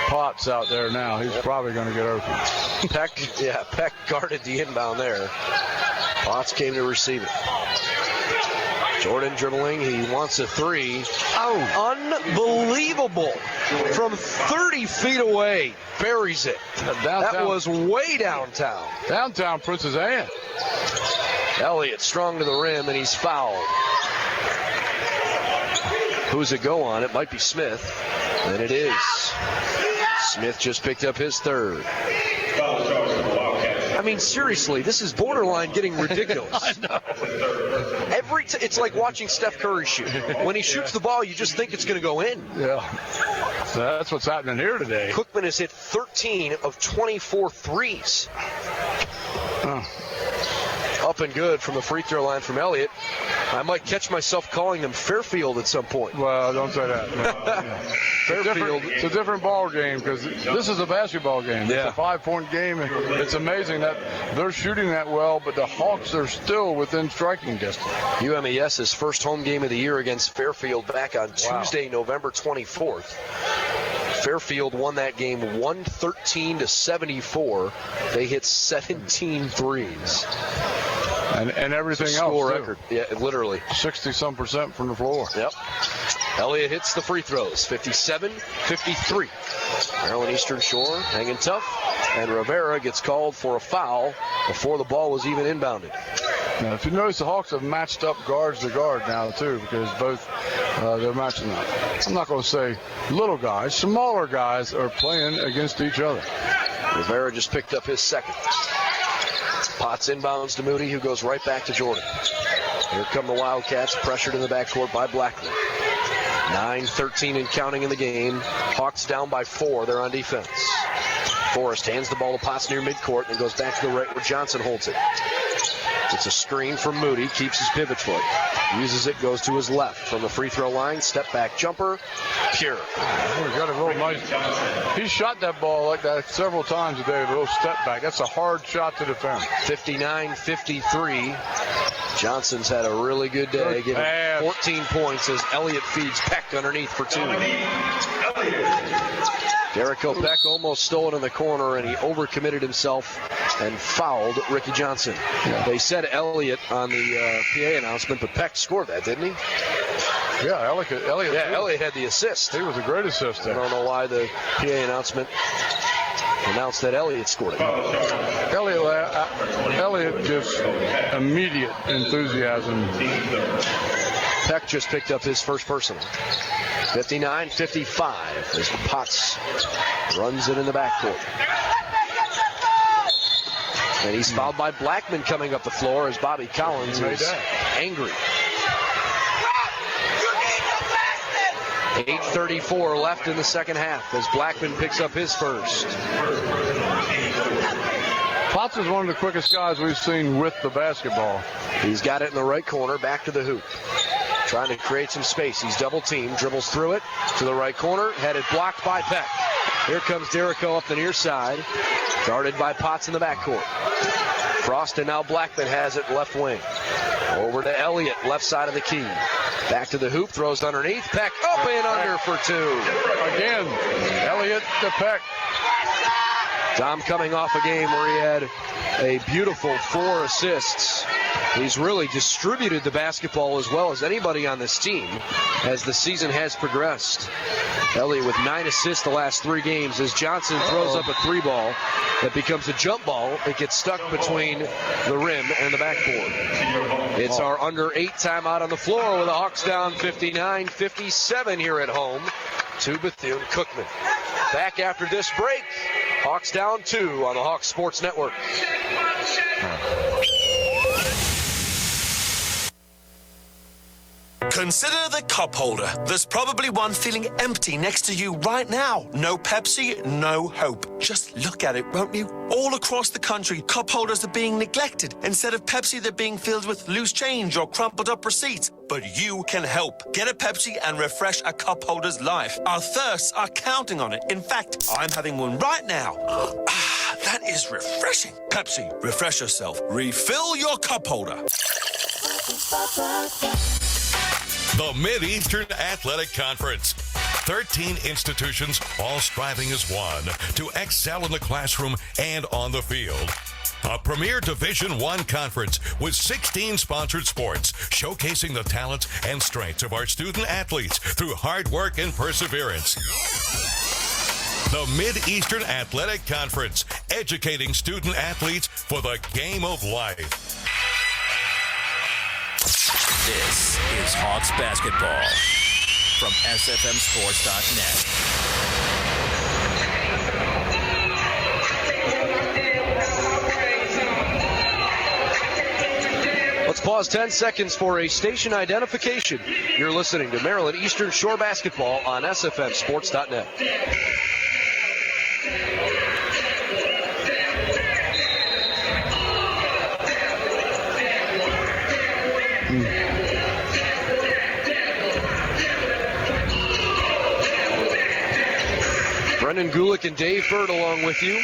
Potts out there now. He's probably going to get open. Peck guarded the inbound there. Potts came to receive it. Jordan dribbling. He wants a three. Oh, unbelievable. From 30 feet away, buries it. That was way downtown. Downtown Princess Anne. Elliott strong to the rim, and he's fouled. Who's it go on? It might be Smith. And it is. Smith just picked up his third. I mean, seriously, this is borderline getting ridiculous. I know. It's like watching Steph Curry shoot. When he shoots the ball, you just think it's going to go in. Yeah. So that's what's happening here today. Cookman has hit 13 of 24 threes. Up and good from the free throw line from Elliott. I might catch myself calling them Fairfield at some point. Well, don't say that. No. Fairfield. It's a different ball game because this is a basketball game. Yeah. It's a 5-point game. It's amazing that they're shooting that well, but the Hawks are still within striking distance. UMES's first home game of the year against Fairfield back on Tuesday, November 24th. Fairfield won that game 113-74. They hit 17 threes. And everything else, score record. Yeah, literally. 60-some% from the floor. Yep. Elliott hits the free throws, 57-53. Maryland Eastern Shore hanging tough, and Rivera gets called for a foul before the ball was even inbounded. Now, if you notice, the Hawks have matched up guards to guard now, too, because both they're matching up. I'm not going to say little guys. Smaller guys are playing against each other. Rivera just picked up his second. Potts inbounds to Moody, who goes right back to Jordan. Here come the Wildcats, pressured in the backcourt by Blackman. 9:13 and counting in the game. Hawks down by 4. They're on defense. Forrest hands the ball to Potts near midcourt and goes back to the right where Johnson holds it. It's a screen from Moody, keeps his pivot foot. Uses it, goes to his left from the free throw line. Step back jumper, pure. Oh, he got a real nice. He shot that ball like that several times today, a little step back. That's a hard shot to defend. 59-53. Johnson's had a really good day, getting 14 points as Elliott feeds Peck underneath for 2. Derrico Peck almost stole it in the corner, and he overcommitted himself and fouled Ricky Johnson. Yeah. They said Elliott on the PA announcement, but Peck scored that, didn't he? Yeah, Elliott had the assist. He was a great assist there. I don't know why the PA announcement announced that Elliott scored it. Elliott just immediate enthusiasm. Peck just picked up his first personal. 59-55 as Potts runs it in the backcourt. And he's fouled by Blackman coming up the floor as Bobby Collins is angry. 8:34 left in the second half as Blackman picks up his first. Potts is one of the quickest guys we've seen with the basketball. He's got it in the right corner, back to the hoop. Trying to create some space. He's double teamed, dribbles through it to the right corner, had it blocked by Peck. Here comes Derrico up the near side, guarded by Potts in the backcourt. Frost and now Blackman has it left wing. Over to Elliott, left side of the key. Back to the hoop, throws underneath. Peck up and under for 2. Again, Elliott to Peck. Tom coming off a game where he had a beautiful 4 assists He's really distributed the basketball as well as anybody on this team as the season has progressed. Elliott with 9 assists the last 3 games as Johnson throws up a 3 ball that becomes a jump ball. It gets stuck between the rim and the backboard. It's our under 8 timeout on the floor with the Hawks down 59-57 here at home to Bethune-Cookman. Back after this break, Hawks down 2 on the Hawks Sports Network. Consider the cup holder. There's probably one feeling empty next to you right now. No Pepsi, no hope. Just look at it, won't you? All across the country, cup holders are being neglected. Instead of Pepsi, they're being filled with loose change or crumpled up receipts. But you can help. Get a Pepsi and refresh a cup holder's life. Our thirsts are counting on it. In fact, I'm having one right now. That is refreshing. Pepsi, refresh yourself. Refill your cup holder. The Mid-Eastern Athletic Conference. 13 institutions, all striving as one to excel in the classroom and on the field. A premier Division I conference with 16 sponsored sports, showcasing the talents and strengths of our student athletes through hard work and perseverance. The Mid-Eastern Athletic Conference, educating student athletes for the game of life. This is Hawks basketball from SFMSports.net. Let's pause 10 seconds for a station identification. You're listening to Maryland Eastern Shore basketball on SFMSports.net. Brendan Gulick and Dave Bird along with you.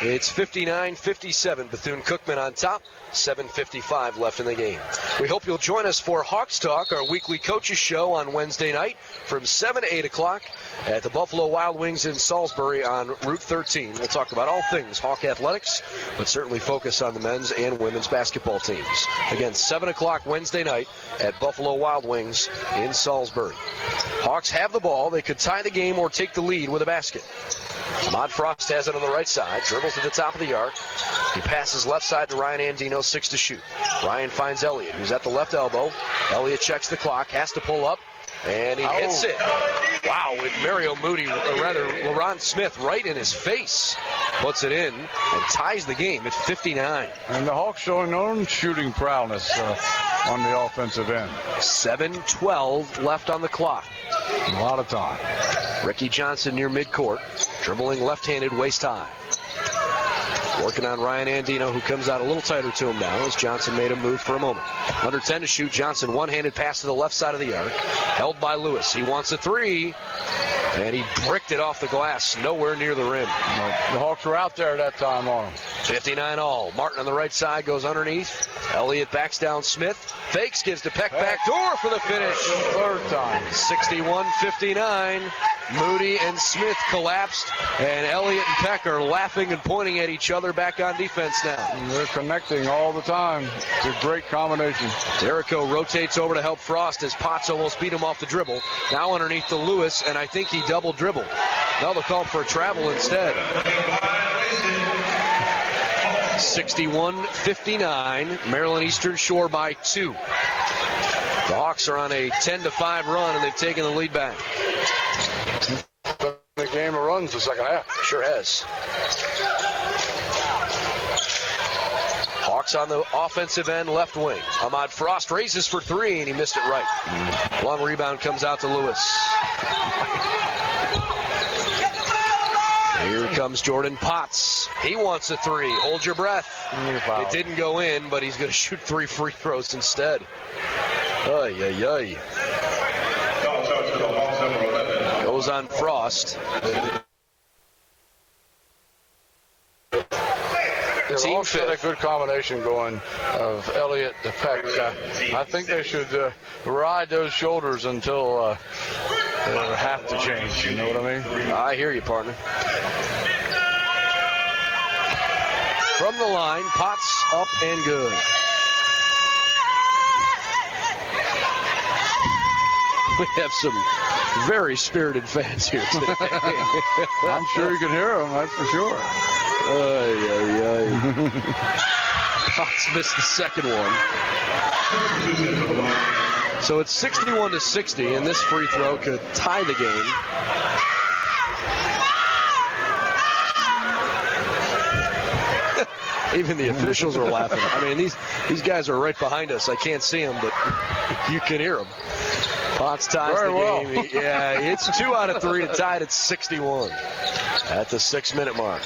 It's 59-57. Bethune-Cookman on top. 7:55 left in the game. We hope you'll join us for Hawks Talk, our weekly coaches show on Wednesday night from 7 to 8 o'clock at the Buffalo Wild Wings in Salisbury on Route 13. We'll talk about all things Hawk athletics, but certainly focus on the men's and women's basketball teams. Again, 7 o'clock Wednesday night at Buffalo Wild Wings in Salisbury. Hawks have the ball. They could tie the game or take the lead with a basket. Ahmad Frost has it on the right side, dribbles to the top of the arc. He passes left side to Ryan Andino, 6 to shoot. Ryan finds Elliott, who's at the left elbow. Elliott checks the clock, has to pull up, and he hits it. Wow, with Mario Moody, or rather LaRon Smith, right in his face. Puts it in and ties the game at 59. And the Hawks showing their own shooting prowess on the offensive end. 7:12 left on the clock. A lot of time. Ricky Johnson near midcourt, dribbling left-handed, waist high. Working on Ryan Andino, who comes out a little tighter to him now as Johnson made a move for a moment. Under 10 to shoot. Johnson one-handed pass to the left side of the arc. Held by Lewis. He wants a 3. And he bricked it off the glass, nowhere near the rim. The Hawks were out there at that time on him. 59 all. Martin on the right side goes underneath. Elliott backs down Smith. Fakes, gives to Peck back door for the finish. Third time. 61-59. Moody and Smith collapsed, and Elliott and Peck are laughing and pointing at each other back on defense now. And they're connecting all the time. It's a great combination. Jericho rotates over to help Frost as Potts almost beat him off the dribble. Now underneath to Lewis, and I think he double dribbled. Now they'll call for a travel instead. 61-59, Maryland Eastern Shore by 2. The Hawks are on a 10-5 run, and they've taken the lead back. The game of runs the second half. Sure has. Hawks on the offensive end, left wing. Ahmad Frost raises for 3, and he missed it right. Long rebound comes out to Lewis. Here comes Jordan Potts. He wants a 3. Hold your breath. It didn't go in, but he's going to shoot 3 free throws instead. Ay, ay, ay. Goes on Frost. The Hawks had a good combination going of Elliott to Peck. I think they should ride those shoulders until they have to change. You know what I mean? I hear you, partner. From the line, Potts up and good. We have some very spirited fans here today. I'm sure you can hear them, that's for sure. Potts missed the second one. So it's 61-60, and this free throw could tie the game. Even the officials are laughing. I mean, these guys are right behind us. I can't see them, but you can hear them. Potts ties the game. Yeah, it's 2 out of 3 to tie it at 61 at the 6-minute mark.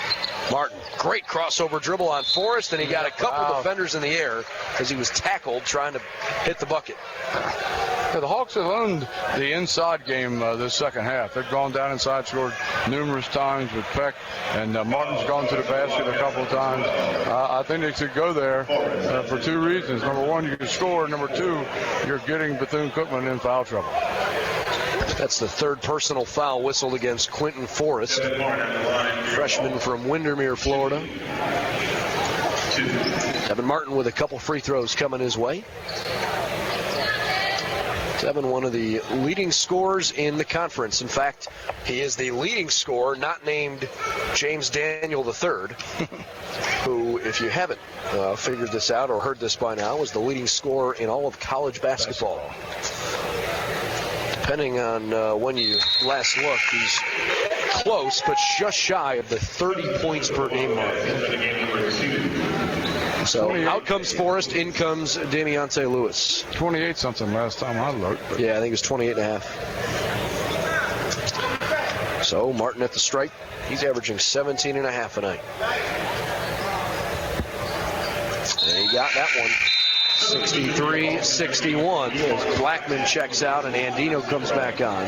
Martin, great crossover dribble on Forrest, and he got a couple defenders in the air as he was tackled trying to hit the bucket. Yeah, the Hawks have owned the inside game this second half. They've gone down inside, scored numerous times with Peck, and Martin's gone to the basket a couple of times. I think they should go there for 2 reasons. Number one, you can score. Number 2, you're getting Bethune-Cookman in foul trouble. That's the 3rd personal foul whistled against Quentin Forrest, freshman from Windermere, Florida. Evan Martin with a couple free throws coming his way. Evan, one of the leading scorers in the conference. In fact, he is the leading scorer, not named James Daniel III, who, if you haven't figured this out or heard this by now, was the leading scorer in all of college basketball. Depending on when you last look, he's close, but just shy of the 30 points per game mark. So out comes Forrest, in comes Damiante Lewis. 28 something last time I looked. But. Yeah, I think it was 28.5. So Martin at the stripe. He's averaging 17.5 a night. And he got that one. 63-61 as Blackman checks out and Andino comes back on.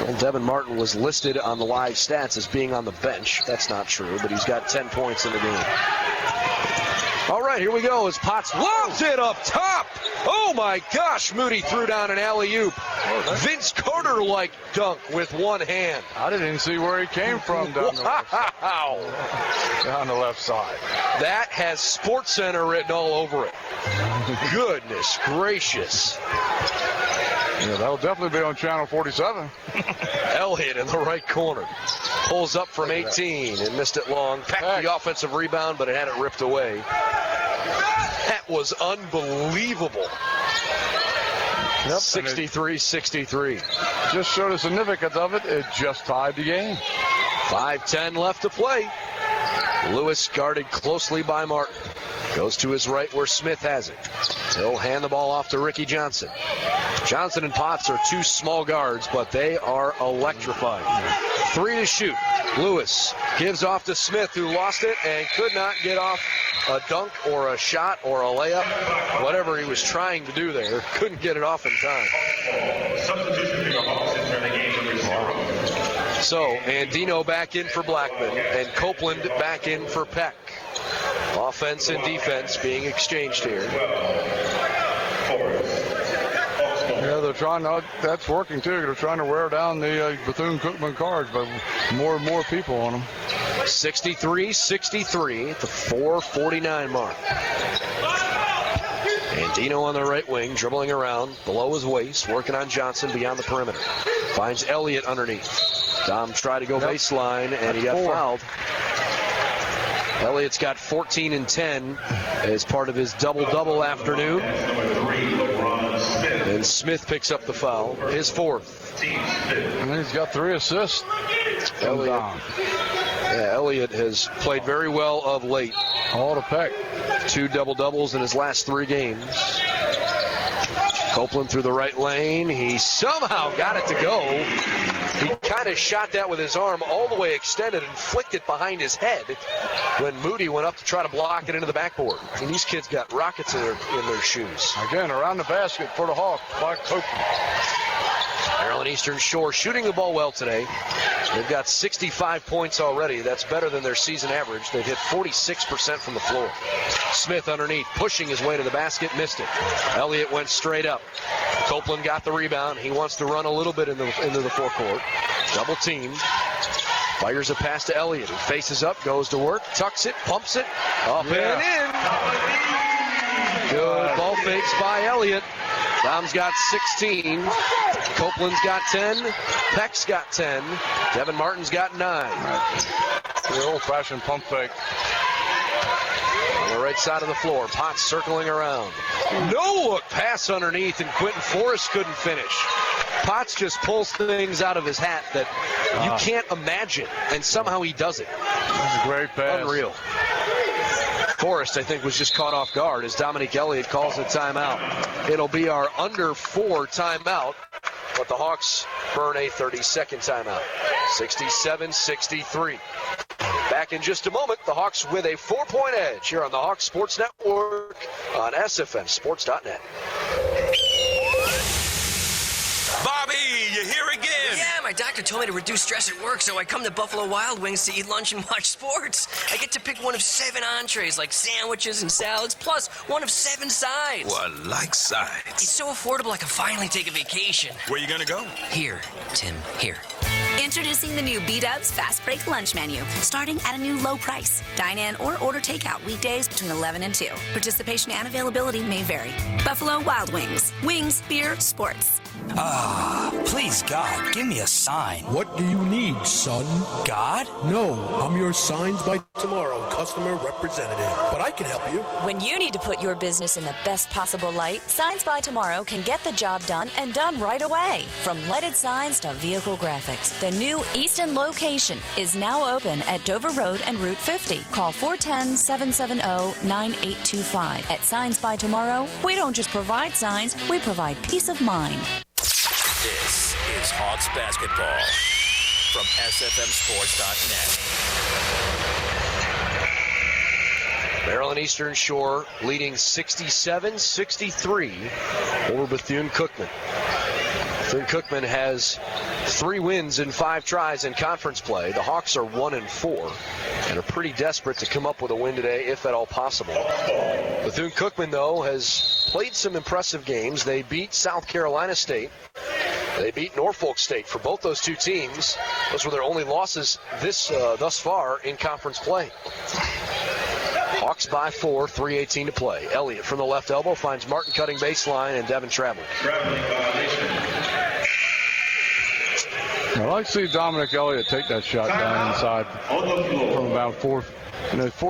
Well, Devin Martin was listed on the live stats as being on the bench. That's not true, but he's got 10 points in the game. All right, here we go as Potts lobs it up top. Oh, my gosh. Moody threw down an alley-oop. Vince Carter-like dunk with one hand. I didn't even see where he came from down the left side. That has SportsCenter written all over it. Goodness gracious. Yeah, that'll definitely be on Channel 47. Elliott in the right corner. Pulls up from 18 and missed it long. Packed the offensive rebound, but it had it ripped away. That was unbelievable. Yep, 63-63. Just showed the significance of it. It just tied the game. 5:10 left to play. Lewis guarded closely by Martin. Goes to his right where Smith has it. He'll hand the ball off to Ricky Johnson. Johnson and Potts are 2 small guards, but they are electrifying. 3 to shoot. Lewis gives off to Smith, who lost it and could not get off a dunk or a shot or a layup. Whatever he was trying to do there, couldn't get it off in time. So, Andino back in for Blackman and Copeland back in for Peck. Offense and defense being exchanged here. Yeah, they're trying to, that's working too. They're trying to wear down the Bethune-Cookman cards, but more and more people on them. 63-63 at the 4:49 mark. Andino on the right wing, dribbling around below his waist, working on Johnson beyond the perimeter. Finds Elliott underneath. Dom tried to go baseline, and he got fouled. Elliott's got 14 and 10 as part of his double-double afternoon. And Smith picks up the foul, his 4th. And he's got 3 assists. Elliott has played very well of late. All to Peck. 2 double-doubles in his last 3 games. Copeland through the right lane. He somehow got it to go. He kind of shot that with his arm all the way extended and flicked it behind his head when Moody went up to try to block it into the backboard. And these kids got rockets in their shoes. Again, around the basket for the Hawks by Cookman. Maryland Eastern Shore shooting the ball well today. They've got 65 points already. That's better than their season average. They've hit 46% from the floor. Smith underneath, pushing his way to the basket, missed it. Elliott went straight up. Copeland got the rebound. He wants to run a little bit into the forecourt. Double team. Fires a pass to Elliott, who faces up, goes to work, tucks it, pumps it, up and in. Good ball fakes by Elliott. Dom's got 16. Copeland's got 10. Peck's got 10. Devin Martin's got 9. The old-fashioned pump fake. On the right side of the floor, Potts circling around. No look pass underneath, and Quentin Forrest couldn't finish. Potts just pulls things out of his hat that you can't imagine, and somehow he does it. That's a great pass. Unreal. Forrest, I think, was just caught off guard as Dominic Elliott calls a timeout. It'll be our under 4 timeout, but the Hawks burn a 30-second timeout. 67-63. Back in just a moment, the Hawks with a 4-point edge here on the Hawks Sports Network on SFMSports.net. Bobby, you here again? Yeah, my doctor told me to reduce stress at work, so I come to Buffalo Wild Wings to eat lunch and watch sports. I get to pick one of 7 entrees, like sandwiches and salads, plus one of 7 sides. Well, I like sides. It's so affordable I can finally take a vacation. Where you gonna go? Here, Tim, here. Introducing the new B-Dubs Fast Break Lunch Menu, starting at a new low price. Dine in or order takeout weekdays between 11 and 2. Participation and availability may vary. Buffalo Wild Wings. Wings, beer, sports. Ah, please, God, give me a sign. What do you need, son? God? No, I'm your Signs by Tomorrow customer representative, but I can help you. When you need to put your business in the best possible light, Signs by Tomorrow can get the job done and done right away. From lighted signs to vehicle graphics, the new Easton location is now open at Dover Road and Route 50. Call 410-770-9825. At Signs by Tomorrow, we don't just provide signs, we provide peace of mind. This is Hawks basketball from SFMSports.net. Maryland Eastern Shore leading 67-63 over Bethune-Cookman. Bethune-Cookman has 3 wins in 5 tries in conference play. The Hawks are 1-4 and are pretty desperate to come up with a win today, if at all possible. Bethune-Cookman, though, has played some impressive games. They beat South Carolina State. They beat Norfolk State. For both those 2 teams, those were their only losses thus far in conference play. Hawks by 4, 3:18 to play. Elliott from the left elbow finds Martin cutting baseline and Devin traveling. I like to see Dominic Elliott take that shot down inside from about 4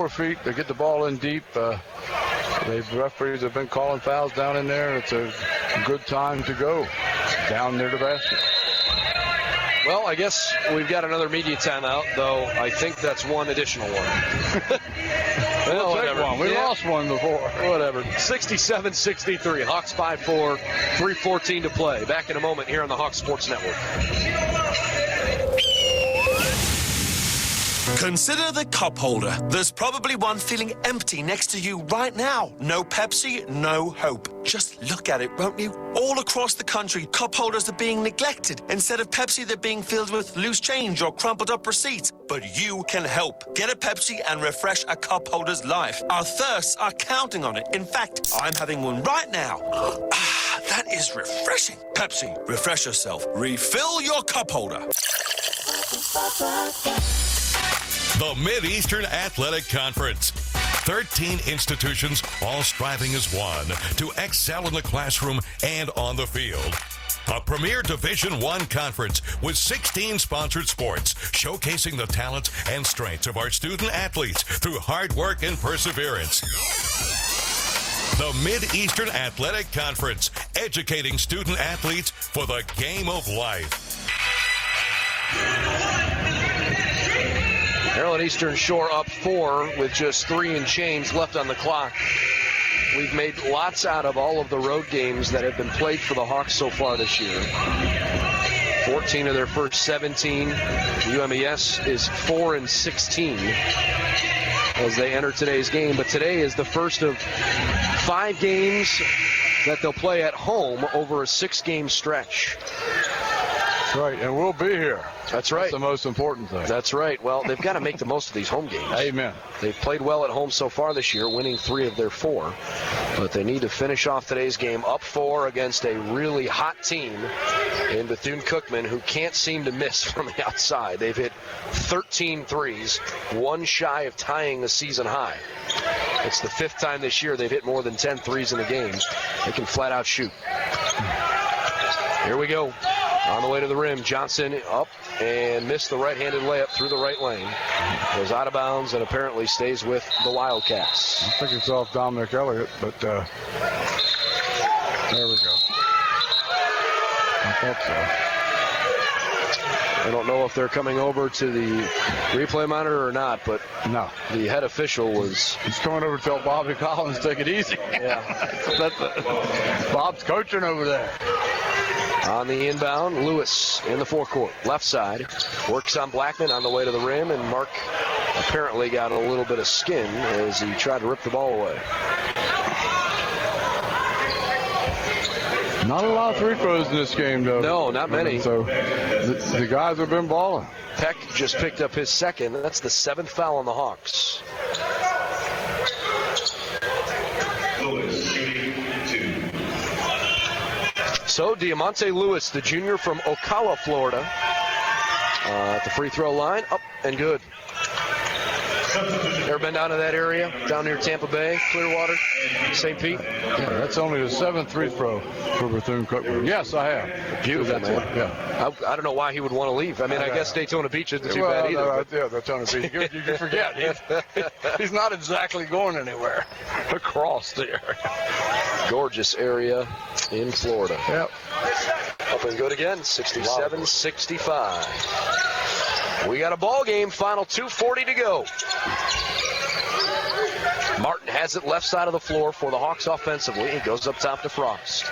feet. They get the ball in deep. The referees have been calling fouls down in there. It's a good time to go down near the basket. Well, I guess we've got another media timeout, though I think that's one additional one. Well, whatever. We lost one before. Whatever. 67-63. Hawks by 4, 3:14 to play. Back in a moment here on the Hawks Sports Network. Consider the cup holder. There's probably one feeling empty next to you right now. No Pepsi, no hope. Just look at it, won't you? All across the country, cup holders are being neglected. Instead of Pepsi, they're being filled with loose change or crumpled up receipts. But you can help. Get a Pepsi and refresh a cup holder's life. Our thirsts are counting on it. In fact, I'm having one right now. That is refreshing. Pepsi, refresh yourself. Refill your cup holder. The Mid-Eastern Athletic Conference. 13 institutions, all striving as one to excel in the classroom and on the field. A premier Division I conference with 16 sponsored sports, showcasing the talents and strengths of our student athletes through hard work and perseverance. The Mid-Eastern Athletic Conference, educating student athletes for the game of life. Maryland Eastern Shore up 4 with just 3 and change left on the clock. We've made lots out of all of the road games that have been played for the Hawks so far this year. 14 of their first 17. UMES is 4-16 as they enter today's game. But today is the first of 5 games that they'll play at home over a 6-game stretch. That's right, and we'll be here. That's right. That's the most important thing. That's right. Well, they've got to make the most of these home games. Amen. They've played well at home so far this year, winning 3 of their 4. But they need to finish off today's game up 4 against a really hot team in Bethune-Cookman who can't seem to miss from the outside. They've hit 13 threes, 1 shy of tying the season high. It's the 5th time this year they've hit more than 10 threes in the game. They can flat out shoot. Here we go. On the way to the rim, Johnson up and missed the right-handed layup through the right lane. Goes out of bounds and apparently stays with the Wildcats. I think it's off Dominic Elliott, but there we go. I thought so. I don't know if they're coming over to the replay monitor or not, but no. The head official was... He's coming over to tell Bobby Collins, take it easy. Yeah. Bob's coaching over there. On the inbound, Lewis in the forecourt, left side. Works on Blackman on the way to the rim, and Mark apparently got a little bit of skin as he tried to rip the ball away. Not a lot of free throws in this game, though. No, not many. So the guys have been balling. Peck just picked up his second. That's the 7th foul on the Hawks. So Diamante Lewis, the junior from Ocala, Florida, at the free throw line, up and good. Ever been down to that area, down near Tampa Bay, Clearwater, St. Pete? Yeah, that's only the 7th free throw for Bethune-Cookman. Yes, I have. Beautiful, man. Yeah. I don't know why he would want to leave. I mean, I guess Daytona Beach isn't too bad either. Yeah, Daytona Beach. You forget. He's not exactly going anywhere across there. Gorgeous area in Florida. Yep. Up and good again, 67-65. We got a ball game, final 2:40 to go. Martin has it left side of the floor for the Hawks offensively. He goes up top to Frost.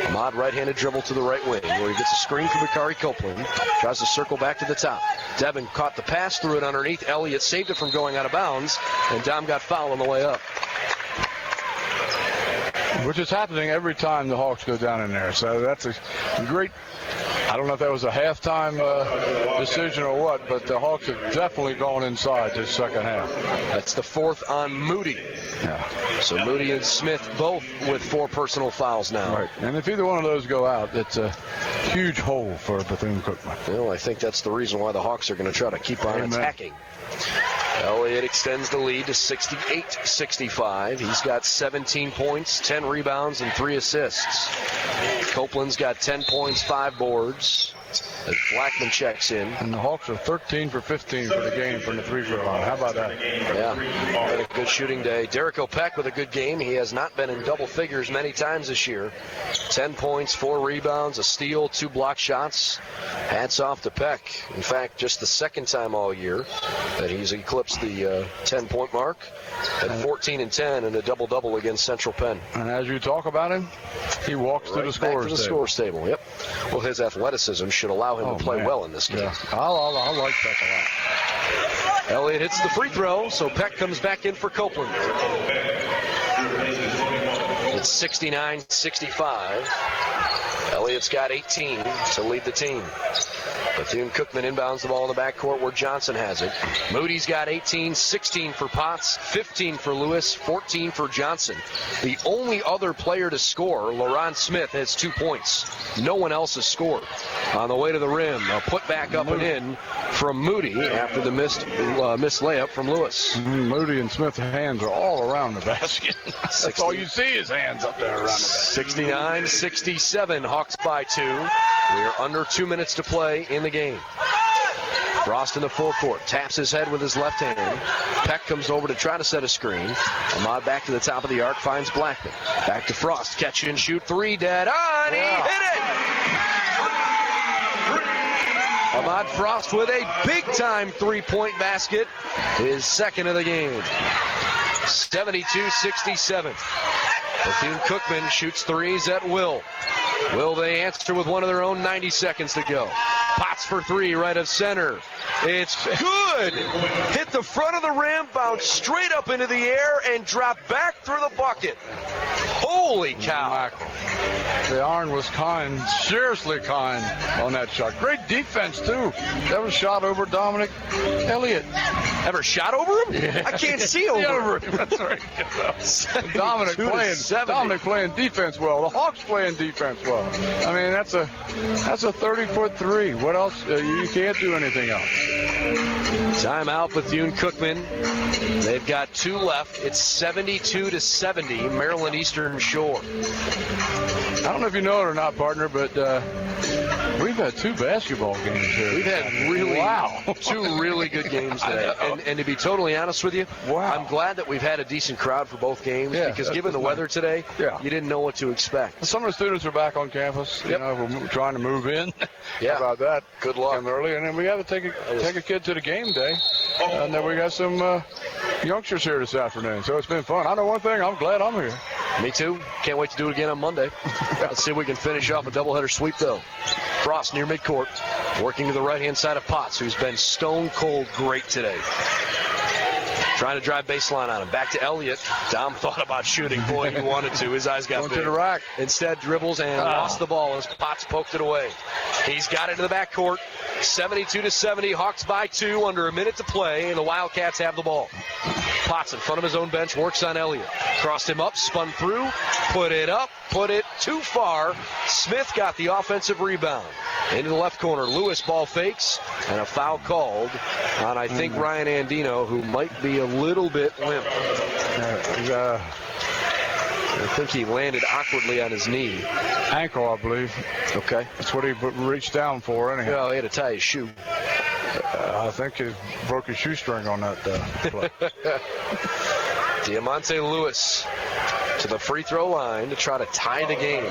Ahmad right-handed dribble to the right wing where he gets a screen from Bakari Copeland. Tries to circle back to the top. Devin caught the pass, threw it underneath. Elliott saved it from going out of bounds, and Dom got fouled on the way up. Which is happening every time the Hawks go down in there. So that's a great... I don't know if that was a halftime decision or what, but the Hawks have definitely gone inside this second half. That's the 4th on Moody. Yeah. So Moody and Smith both with 4 personal fouls now. Right. And if either one of those go out, it's a huge hole for Bethune-Cookman. Well, I think that's the reason why the Hawks are going to try to keep on attacking. Elliott extends the lead to 68-65. He's got 17 points, 10 rebounds, and 3 assists. Copeland's got 10 points, 5 boards. As Blackman checks in. And the Hawks are 13 for 15 for the game from the free-throw line. How about that? Yeah, had a good shooting day. Derek O'Peck with a good game. He has not been in double figures many times this year. 10 points, 4 rebounds, a steal, 2 block shots. Hats off to Peck. In fact, just the 2nd time all year that he's eclipsed the 10-point mark. At 14 and 10 and a double-double against Central Penn. And as you talk about him, he walks to the scores table. Yep. Well, his athleticism should allow him to play well in this game. Yeah. I like Peck a lot. Elliott hits the free throw, so Peck comes back in for Copeland. It's 69-65. Elliott's got 18 to lead the team. Bethune-Cookman inbounds the ball in the backcourt where Johnson has it. Moody's got 18, 16 for Potts, 15 for Lewis, 14 for Johnson. The only other player to score, LaRon Smith, has 2 points. No one else has scored. On the way to the rim, a put back up and in from Moody after the missed layup from Lewis. Moody and Smith's hands are all around the basket. That's all you see is hands up there around the basket. 69-67, Hawks by 2. We are under 2 minutes to play in the game. Frost in the full court, taps his head with his left hand. Peck comes over to try to set a screen. Ahmad back to the top of the arc, finds Blackman. Back to Frost, catch and shoot 3, dead on, he hit it! Ahmad Frost with a big-time 3-point basket, his 2nd of the game. 72-67. Bethune-Cookman shoots 3s at will. Will they answer with one of their own? 90 seconds to go. Potts for 3, right of center. It's good. Hit the front of the rim, bounced straight up into the air, and dropped back through the bucket. Holy cow. The iron was kind, seriously kind on that shot. Great defense, too. That was shot over Dominic Elliott. Ever shot over him? Yeah. I can't see over him. That's right. Dominic playing defense well. The Hawks playing defense well. I mean, that's a 30-foot 3. What else? You can't do anything else. Timeout, Bethune-Cookman. They've got 2 left. It's 72-70, Maryland Eastern Shore. I don't know if you know it or not, partner, but we've had 2 basketball games here. We've had two really good games today. And to be totally honest with you, I'm glad that we've had a decent crowd for both games because given the weather today, you didn't know what to expect. Some of the students are back on campus. You know, we're trying to move in. Yeah. How about that? Good luck. Come early, and then we have to take a kid to the game day. And then we got some youngsters here this afternoon, so it's been fun. I know one thing, I'm glad I'm here. Me too. Can't wait to do it again on Monday. Let's see if we can finish off a doubleheader sweep, though. Frost near midcourt, working to the right-hand side of Potts, who's been stone cold great today. Trying to drive baseline on him. Back to Elliott. Dom thought about shooting. Boy, he wanted to. His eyes got Going big. to the rack. Instead, dribbles and lost the ball as Potts poked it away. He's got it in the backcourt. 72-70. Hawks by 2 under a minute to play, and the Wildcats have the ball. Potts in front of his own bench, works on Elliott. Crossed him up, spun through, put it up, put it too far. Smith got the offensive rebound. Into the left corner, Lewis ball fakes, and a foul called on, I think, Ryan Andino, who might be a little bit limp. I think he landed awkwardly on his knee. Ankle, I believe. Okay. That's what he reached down for, anyhow. Well, he had to tie his shoe. I think he broke his shoestring on that play. Diamante Lewis to the free throw line to try to tie the game.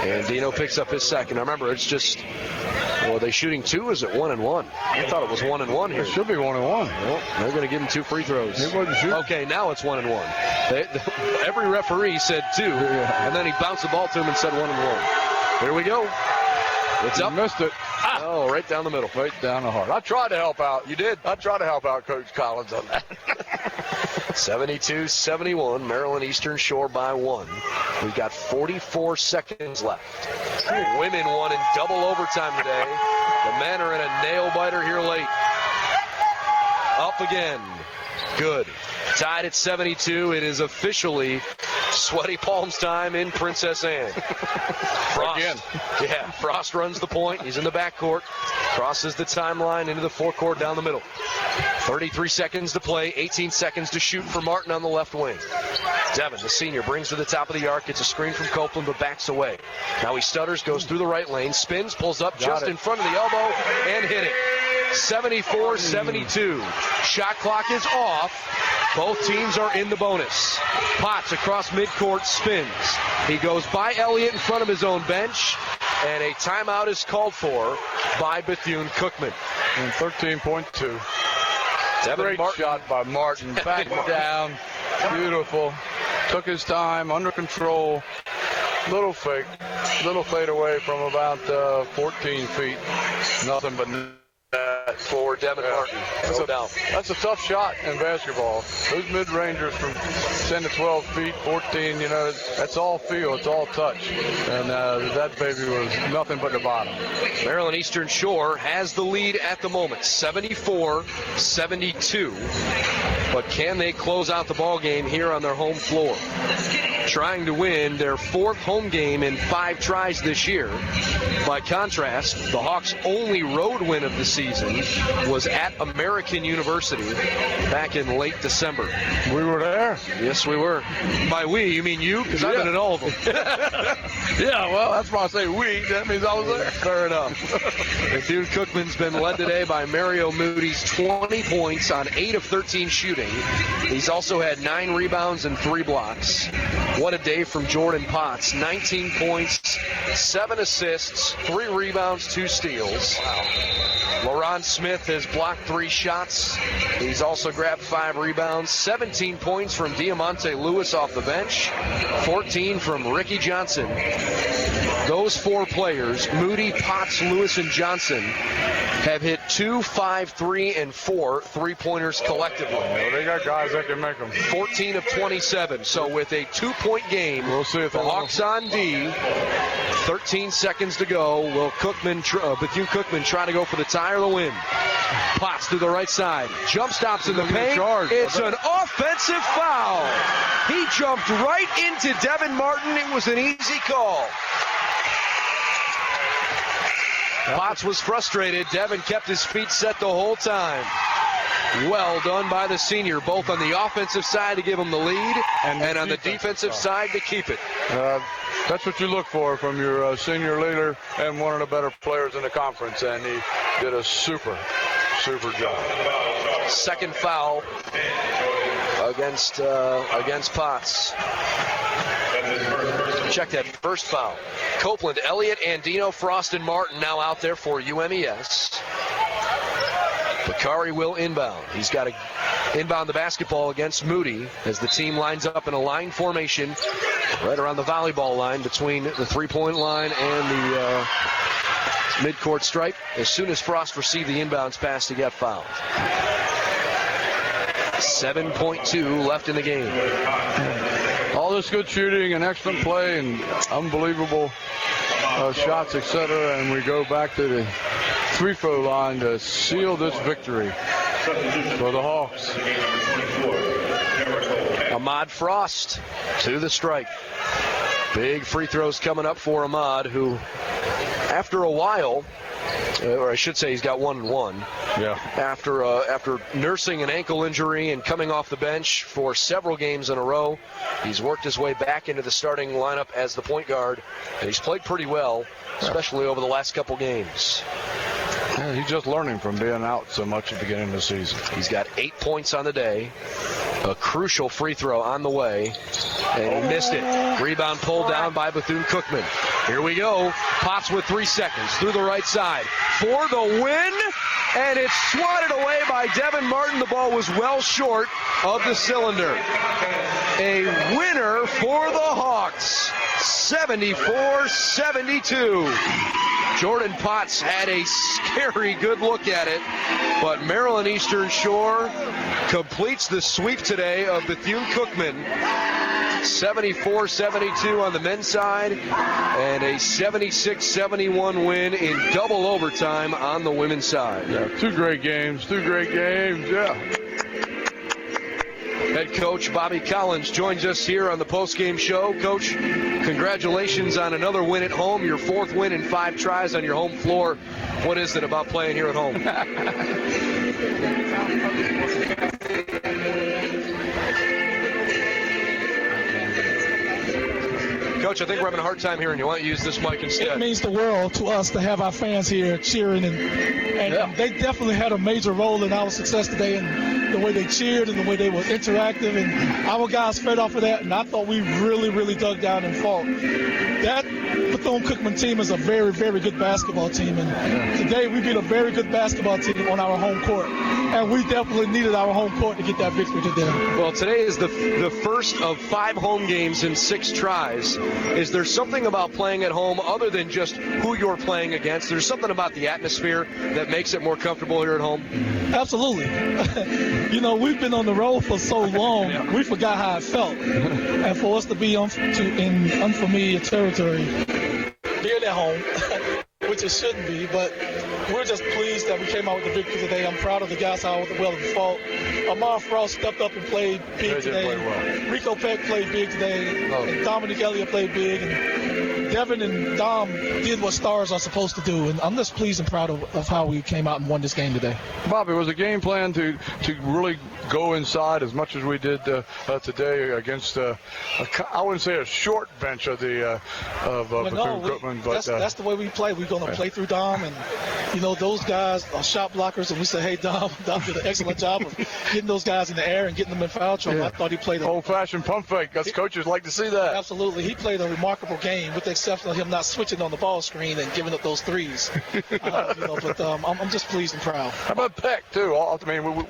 And Dino picks up his second. Now remember, it's just, well, are they shooting 2 or is it 1 and 1? I thought it was 1 and 1 here. It should be 1 and 1. Well, they're going to give him 2 free throws. He wasn't shooting. Okay, now it's 1 and 1. Every referee said 2, and then he bounced the ball to him and said 1 and 1. Here we go. It's up. Missed it. Oh, right down the middle. Right down the heart. I tried to help out. You did? I tried to help out Coach Collins on that. 72-71, Maryland Eastern Shore by 1. We've got 44 seconds left. Women won in double overtime today. The men are in a nail-biter here late. Up again. Good. Tied at 72. It is officially sweaty palms time in Princess Anne. Frost. Again. Yeah, Frost runs the point. He's in the backcourt. Crosses the timeline into the forecourt down the middle. 33 seconds to play, 18 seconds to shoot for Martin on the left wing. Devin, the senior, brings to the top of the arc, gets a screen from Copeland, but backs away. Now he stutters, goes through the right lane, spins, pulls up just in front of the elbow, and hit it. 74-72. Shot clock is off. Both teams are in the bonus. Potts across midcourt spins. He goes by Elliott in front of his own bench, and a timeout is called for by Bethune Cookman. And 13.2. Great shot by Martin. Back down. Beautiful. Took his time, under control. Little fake. Little fade away from about 14 feet. Nothing but for Devin Martin. No doubt. That's a tough shot in basketball. Those mid-rangers from 10 to 12 feet, 14, you know, that's all feel. It's all touch. And that baby was nothing but the bottom. Maryland Eastern Shore has the lead at the moment, 74-72. But can they close out the ball game here on their home floor? Trying to win their 4th home game in 5 tries this year. By contrast, the Hawks' only road win of the season was at American University back in late December. We were there. Yes, we were. By we, you mean you? Because I've been at all of them. Yeah, well, that's why I say we. That means I was there. Fair enough. Bethune Cookman's been led today by Mario Moody's 20 points on 8 of 13 shooting. He's also had 9 rebounds and 3 blocks. What a day from Jordan Potts. 19 points, 7 assists, 3 rebounds, 2 steals. Wow. LaRon Smith has blocked 3 shots. He's also grabbed 5 rebounds. 17 points from Diamante Lewis off the bench. 14 from Ricky Johnson. Those 4 players, Moody, Potts, Lewis, and Johnson, have hit 2, 5, 3, and 4 3-pointers collectively. Well, they got guys that can make them. 14 of 27. So with a 2-point game, we'll see if the Hawks on D. 13 seconds to go. Will Bethune Cookman try to go for the tie or the win? Potts to the right side. Jump stops in the paint. It's an offensive foul. He jumped right into Devin Martin. It was an easy call. Potts was frustrated. Devin kept his feet set the whole time. Well done by the senior, both on the offensive side to give him the lead and on the defensive side to keep it. That's what you look for from your senior leader and one of the better players in the conference, and he did a super job. Second foul against Potts. Check that first foul. Copeland, Elliott, Andino, Frost, and Martin now out there for UMES. Bakari will inbound. He's got to inbound the basketball against Moody as the team lines up in a line formation right around the volleyball line between the three-point line and the midcourt stripe. As soon as Frost received the inbounds pass, he got fouled. 7.2 left in the game. All this good shooting and excellent play and unbelievable shots, etc., and we go back to the free-throw line to seal this victory for the Hawks. Ahmad Frost to the strike. Big free throws coming up for Ahmad, who after a while, or I should say he's got 1-1. Yeah. After nursing an ankle injury and coming off the bench for several games in a row, he's worked his way back into the starting lineup as the point guard, and he's played pretty well, especially over the last couple games. Yeah, he's just learning from being out so much at the beginning of the season. He's got 8 points on the day. A crucial free throw on the way, and he missed it. Rebound pulled down by Bethune-Cookman. Here we go. Potts with 3 seconds through the right side for the win, and it's swatted away by Devin Martin. The ball was well short of the cylinder. A winner for the Hawks, 74-72. Jordan Potts had a scary good look at it, but Maryland Eastern Shore completes the sweep today of Bethune-Cookman. 74-72 on the men's side, and a 76-71 win in double overtime on the women's side. Yeah, two great games, yeah. Head coach Bobby Collins joins us here on the postgame show. Coach, congratulations on another win at home, your 4th win in 5 tries on your home floor. What is it about playing here at home? Coach, I think we're having a hard time hearing you. Why don't you use this mic instead? It means the world to us to have our fans here cheering, and they definitely had a major role in our success today, and the way they cheered and the way they were interactive, and our guys fed off of that, and I thought we really dug down and fought. That Bethune-Cookman team is a very, very good basketball team, and today we beat a very good basketball team on our home court, and we definitely needed our home court to get that victory today. Well, today is the first of 5 home games in 6 tries. Is there something about playing at home other than just who you're playing against? There's something about the atmosphere that makes it more comfortable here at home? Absolutely. We've been on the road for so long, we forgot how it felt. And for us to be in unfamiliar territory, being at home, which it shouldn't be, but we're just pleased that we came out with the victory today. I'm proud of the guys how well they fought. Ahmad Frost stepped up and played big today. Play well. Rico Peck played big today. And Dominic Elliott played big. And Devin and Dom did what stars are supposed to do. And I'm just pleased and proud of how we came out and won this game today. Bobby, was a game plan to really go inside as much as we did today against I wouldn't say a short bench of Bethune-Cookman, but that's the way we play. We're going to play through Dom, and those guys are shot blockers, and we say, hey, Dom did an excellent job of getting those guys in the air and getting them in foul trouble. Yeah. I thought he played old-fashioned pump fake. Us coaches like to see that. Absolutely. He played a remarkable game, with the exception of him not switching on the ball screen and giving up those threes. I'm just pleased and proud. How about Peck, too? I mean,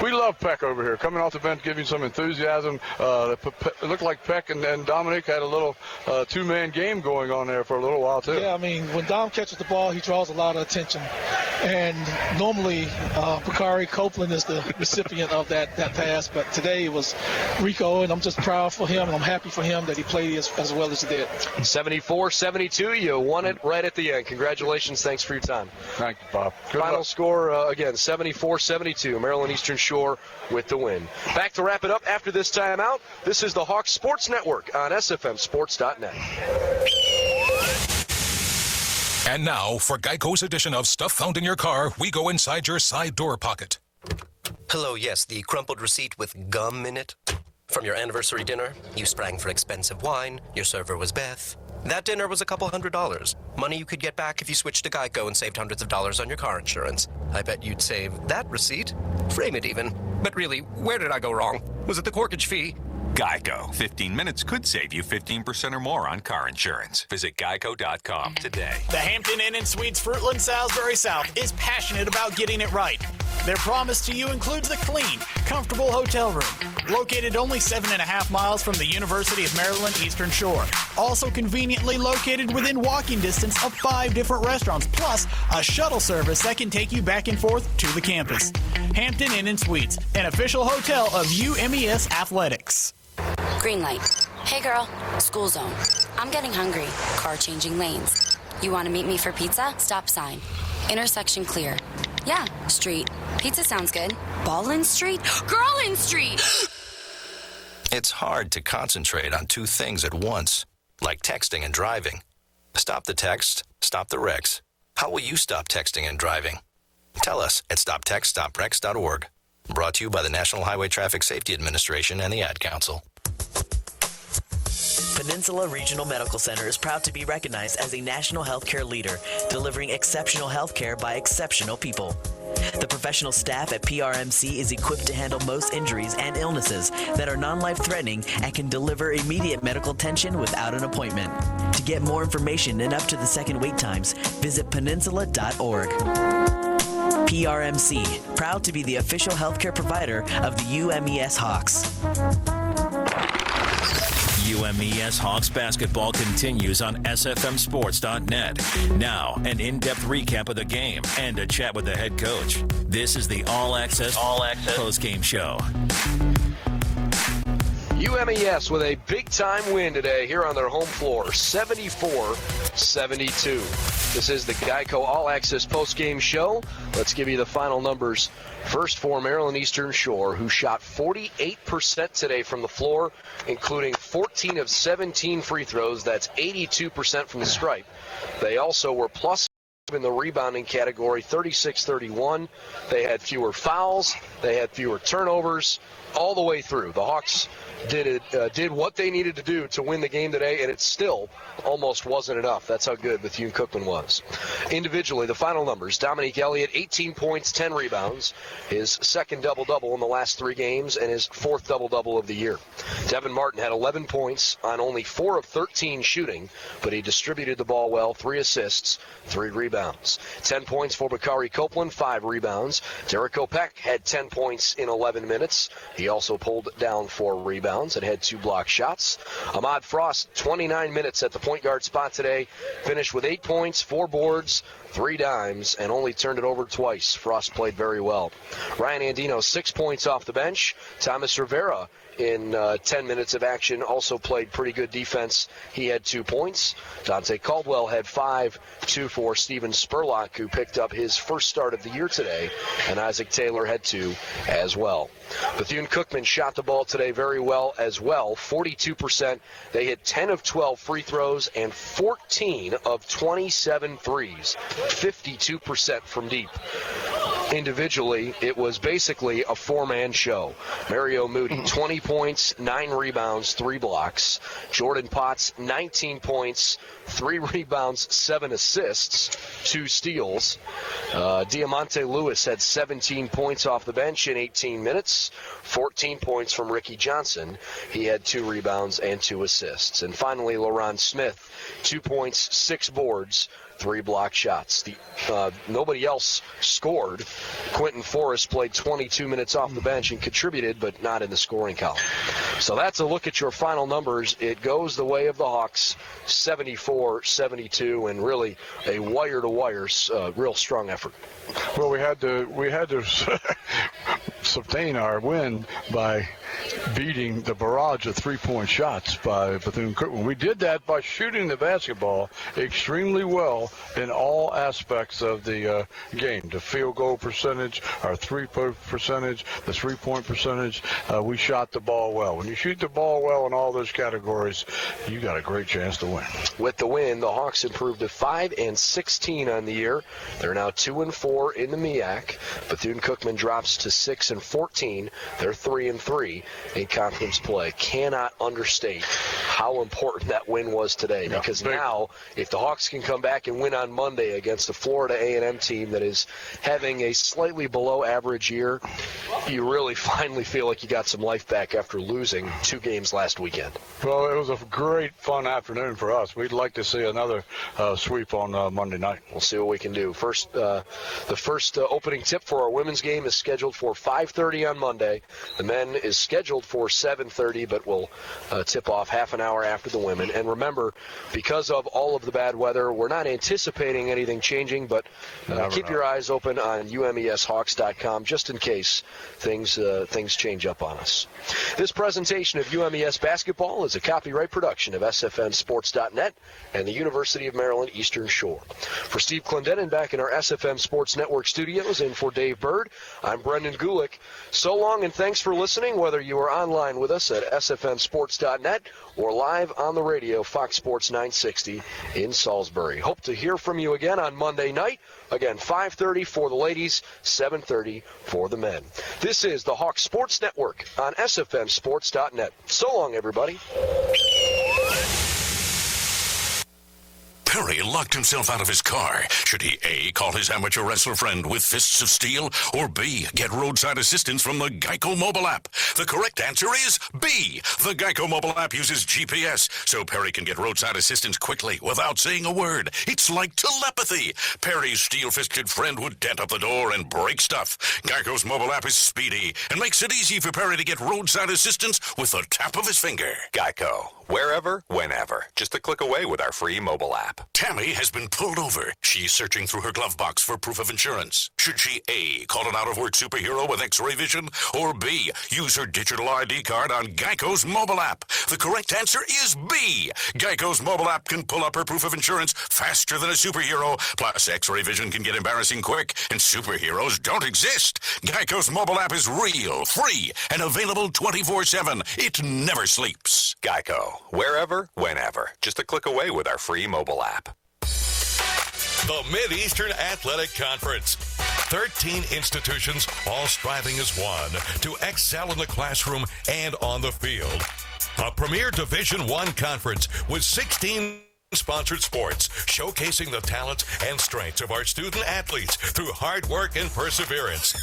we love Peck over here. Coming off the bench, giving some enthusiasm. It looked like Peck and Dominic had a little 2-man game going on there for a little while, too. Yeah, I mean, when Dom catches the ball, he draws a lot of attention. And normally, Bakari Copeland is the recipient of that pass, but today it was Rico, and I'm just proud for him, and I'm happy for him that he played as well as he did. 74-72, you won it right at the end. Congratulations, thanks for your time. Thank you, Bob. Final score, again, 74-72, Maryland Eastern Shore with the win. Back to wrap it up after this timeout. This is the Hawks Sports Network on SFMSports.net. And now, for Geico's edition of Stuff Found in Your Car, we go inside your side door pocket. Hello, yes, the crumpled receipt with gum in it. From your anniversary dinner, you sprang for expensive wine, your server was Beth. That dinner was a couple $100. Money you could get back if you switched to Geico and saved hundreds of dollars on your car insurance. I bet you'd save that receipt. Frame it even. But really, where did I go wrong? Was it the corkage fee? Geico. 15 minutes could save you 15% or more on car insurance. Visit geico.com today. The Hampton Inn & Suites Fruitland Salisbury South is passionate about getting it right. Their promise to you includes a clean, comfortable hotel room, located only 7.5 miles from the University of Maryland Eastern Shore. Also conveniently located within walking distance of 5 different restaurants, plus a shuttle service that can take you back and forth to the campus. Hampton Inn & Suites, an official hotel of UMES Athletics. Green light. Hey girl, school zone. I'm getting hungry. Car changing lanes. You want to meet me for pizza? Stop sign. Intersection clear. Yeah, street. Pizza sounds good. Ballin Street? Girlin Street! It's hard to concentrate on two things at once, like texting and driving. Stop the text, stop the wrecks. How will you stop texting and driving? Tell us at stoptextstopwrecks.org. Brought to you by the National Highway Traffic Safety Administration and the Ad Council. Peninsula Regional Medical Center is proud to be recognized as a national healthcare leader, delivering exceptional healthcare by exceptional people. The professional staff at PRMC is equipped to handle most injuries and illnesses that are non-life-threatening and can deliver immediate medical attention without an appointment. To get more information and up to the second wait times, visit peninsula.org. PRMC, proud to be the official healthcare provider of the UMES Hawks. UMES Hawks basketball continues on SFMSports.net. Now, an in-depth recap of the game and a chat with the head coach. This is the All Access Postgame Show. UMES with a big-time win today here on their home floor, 74-72. This is the Geico All Access Postgame Show. Let's give you the final numbers. First for Maryland Eastern Shore, who shot 48% today from the floor, including 14 of 17 free throws. That's 82% from the stripe. They also were plus in the rebounding category, 36-31. They had fewer fouls. They had fewer turnovers all the way through. The Hawks did what they needed to do to win the game today, and it still almost wasn't enough. That's how good Bethune Cookman was. Individually, the final numbers: Dominique Elliott, 18 points, 10 rebounds, his second double-double in the last 3 games, and his 4th double-double of the year. Devin Martin had 11 points on only 4 of 13 shooting, but he distributed the ball well, 3 assists, 3 rebounds. 10 points for Bakari Copeland, 5 rebounds. Derek Opek had 10 points in 11 minutes. He also pulled down 4 rebounds and had 2 block shots. Ahmad Frost, 29 minutes at the point guard spot today, finished with 8 points, 4 boards, 3 dimes, and only turned it over twice. Frost played very well. Ryan Andino, 6 points off the bench. Thomas Rivera, in 10 minutes of action, also played pretty good defense. He had 2 points. Dante Caldwell had 5, 2 for Steven Spurlock, who picked up his first start of the year today, and Isaac Taylor had 2 as well. Bethune Cookman shot the ball today very well as well, 42%. They hit 10 of 12 free throws and 14 of 27 threes, 52% from deep. Individually, it was basically a 4-man show. Mario Moody, 20 points, 9 rebounds, 3 blocks. Jordan Potts, 19 points, 3 rebounds, 7 assists, 2 steals. Diamante Lewis had 17 points off the bench in 18 minutes, 14 points from Ricky Johnson. He had 2 rebounds and 2 assists. And finally, LaRon Smith, 2 points, 6 boards, 3 block shots. Nobody else scored. Quentin Forrest played 22 minutes off the bench and contributed, but not in the scoring column. So that's a look at your final numbers. It goes the way of the Hawks, 74-72, and really a wire-to-wire, real strong effort. Well, we had to sustain our win by beating the barrage of three-point shots by Bethune-Cookman. We did that by shooting the basketball extremely well in all aspects of the game. The field goal percentage, our three-point percentage, the three-point percentage. We shot the ball well. When you shoot the ball well in all those categories, you got a great chance to win. With the win, the Hawks improved to 5-16 on the year. They're now 2-4 in the MEAC. Bethune-Cookman drops to 6-14. They're 3-3 in conference play. Cannot understate how important that win was today, because now if the Hawks can come back and win on Monday against the Florida A&M team that is having a slightly below average year, you really finally feel like you got some life back after losing 2 games last weekend. Well, it was a great, fun afternoon for us. We'd like to see another sweep on Monday night. We'll see what we can do. The first opening tip for our women's game is scheduled for 5:30 on Monday. The men is scheduled for 7:30, but will tip off half an hour after the women. And remember, because of all of the bad weather, we're not anticipating anything changing, but keep your eyes open on UMESHawks.com just in case things change up on us. This presentation of UMES basketball is a copyright production of SFNSports.net and the University of Maryland Eastern Shore. For Steve Clendenin back in our SFM Sports Network studios and for Dave Bird, I'm Brendan Gulick. So long and thanks for listening, whether you are online with us at SFNSports.net or live on the radio, Fox Sports 960 in Salisbury. Hope to hear from you again on Monday night. Again, 5:30 for the ladies, 7:30 for the men. This is the Hawks Sports Network on SFNSports.net. So long, everybody. Perry locked himself out of his car. Should he A, call his amateur wrestler friend with fists of steel, or B, get roadside assistance from the Geico mobile app? The correct answer is B. The Geico mobile app uses GPS, so Perry can get roadside assistance quickly without saying a word. It's like telepathy. Perry's steel-fisted friend would dent up the door and break stuff. Geico's mobile app is speedy and makes it easy for Perry to get roadside assistance with the tap of his finger. Geico. Wherever, whenever. Just a click away with our free mobile app. Tammy has been pulled over. She's searching through her glove box for proof of insurance. Should she A, call an out-of-work superhero with X-ray vision, or B, use her digital ID card on Geico's mobile app? The correct answer is B. Geico's mobile app can pull up her proof of insurance faster than a superhero. Plus, X-ray vision can get embarrassing quick, and superheroes don't exist. Geico's mobile app is real, free, and available 24/7. It never sleeps. Geico. Wherever, whenever. Just a click away with our free mobile app. The Mid-Eastern Athletic Conference. 13 institutions, all striving as one to excel in the classroom and on the field. A premier Division I conference with 16 sponsored sports, showcasing the talents and strengths of our student athletes through hard work and perseverance.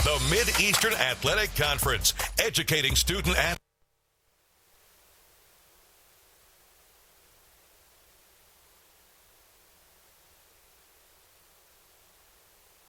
The Mid-Eastern Athletic Conference, educating student athletes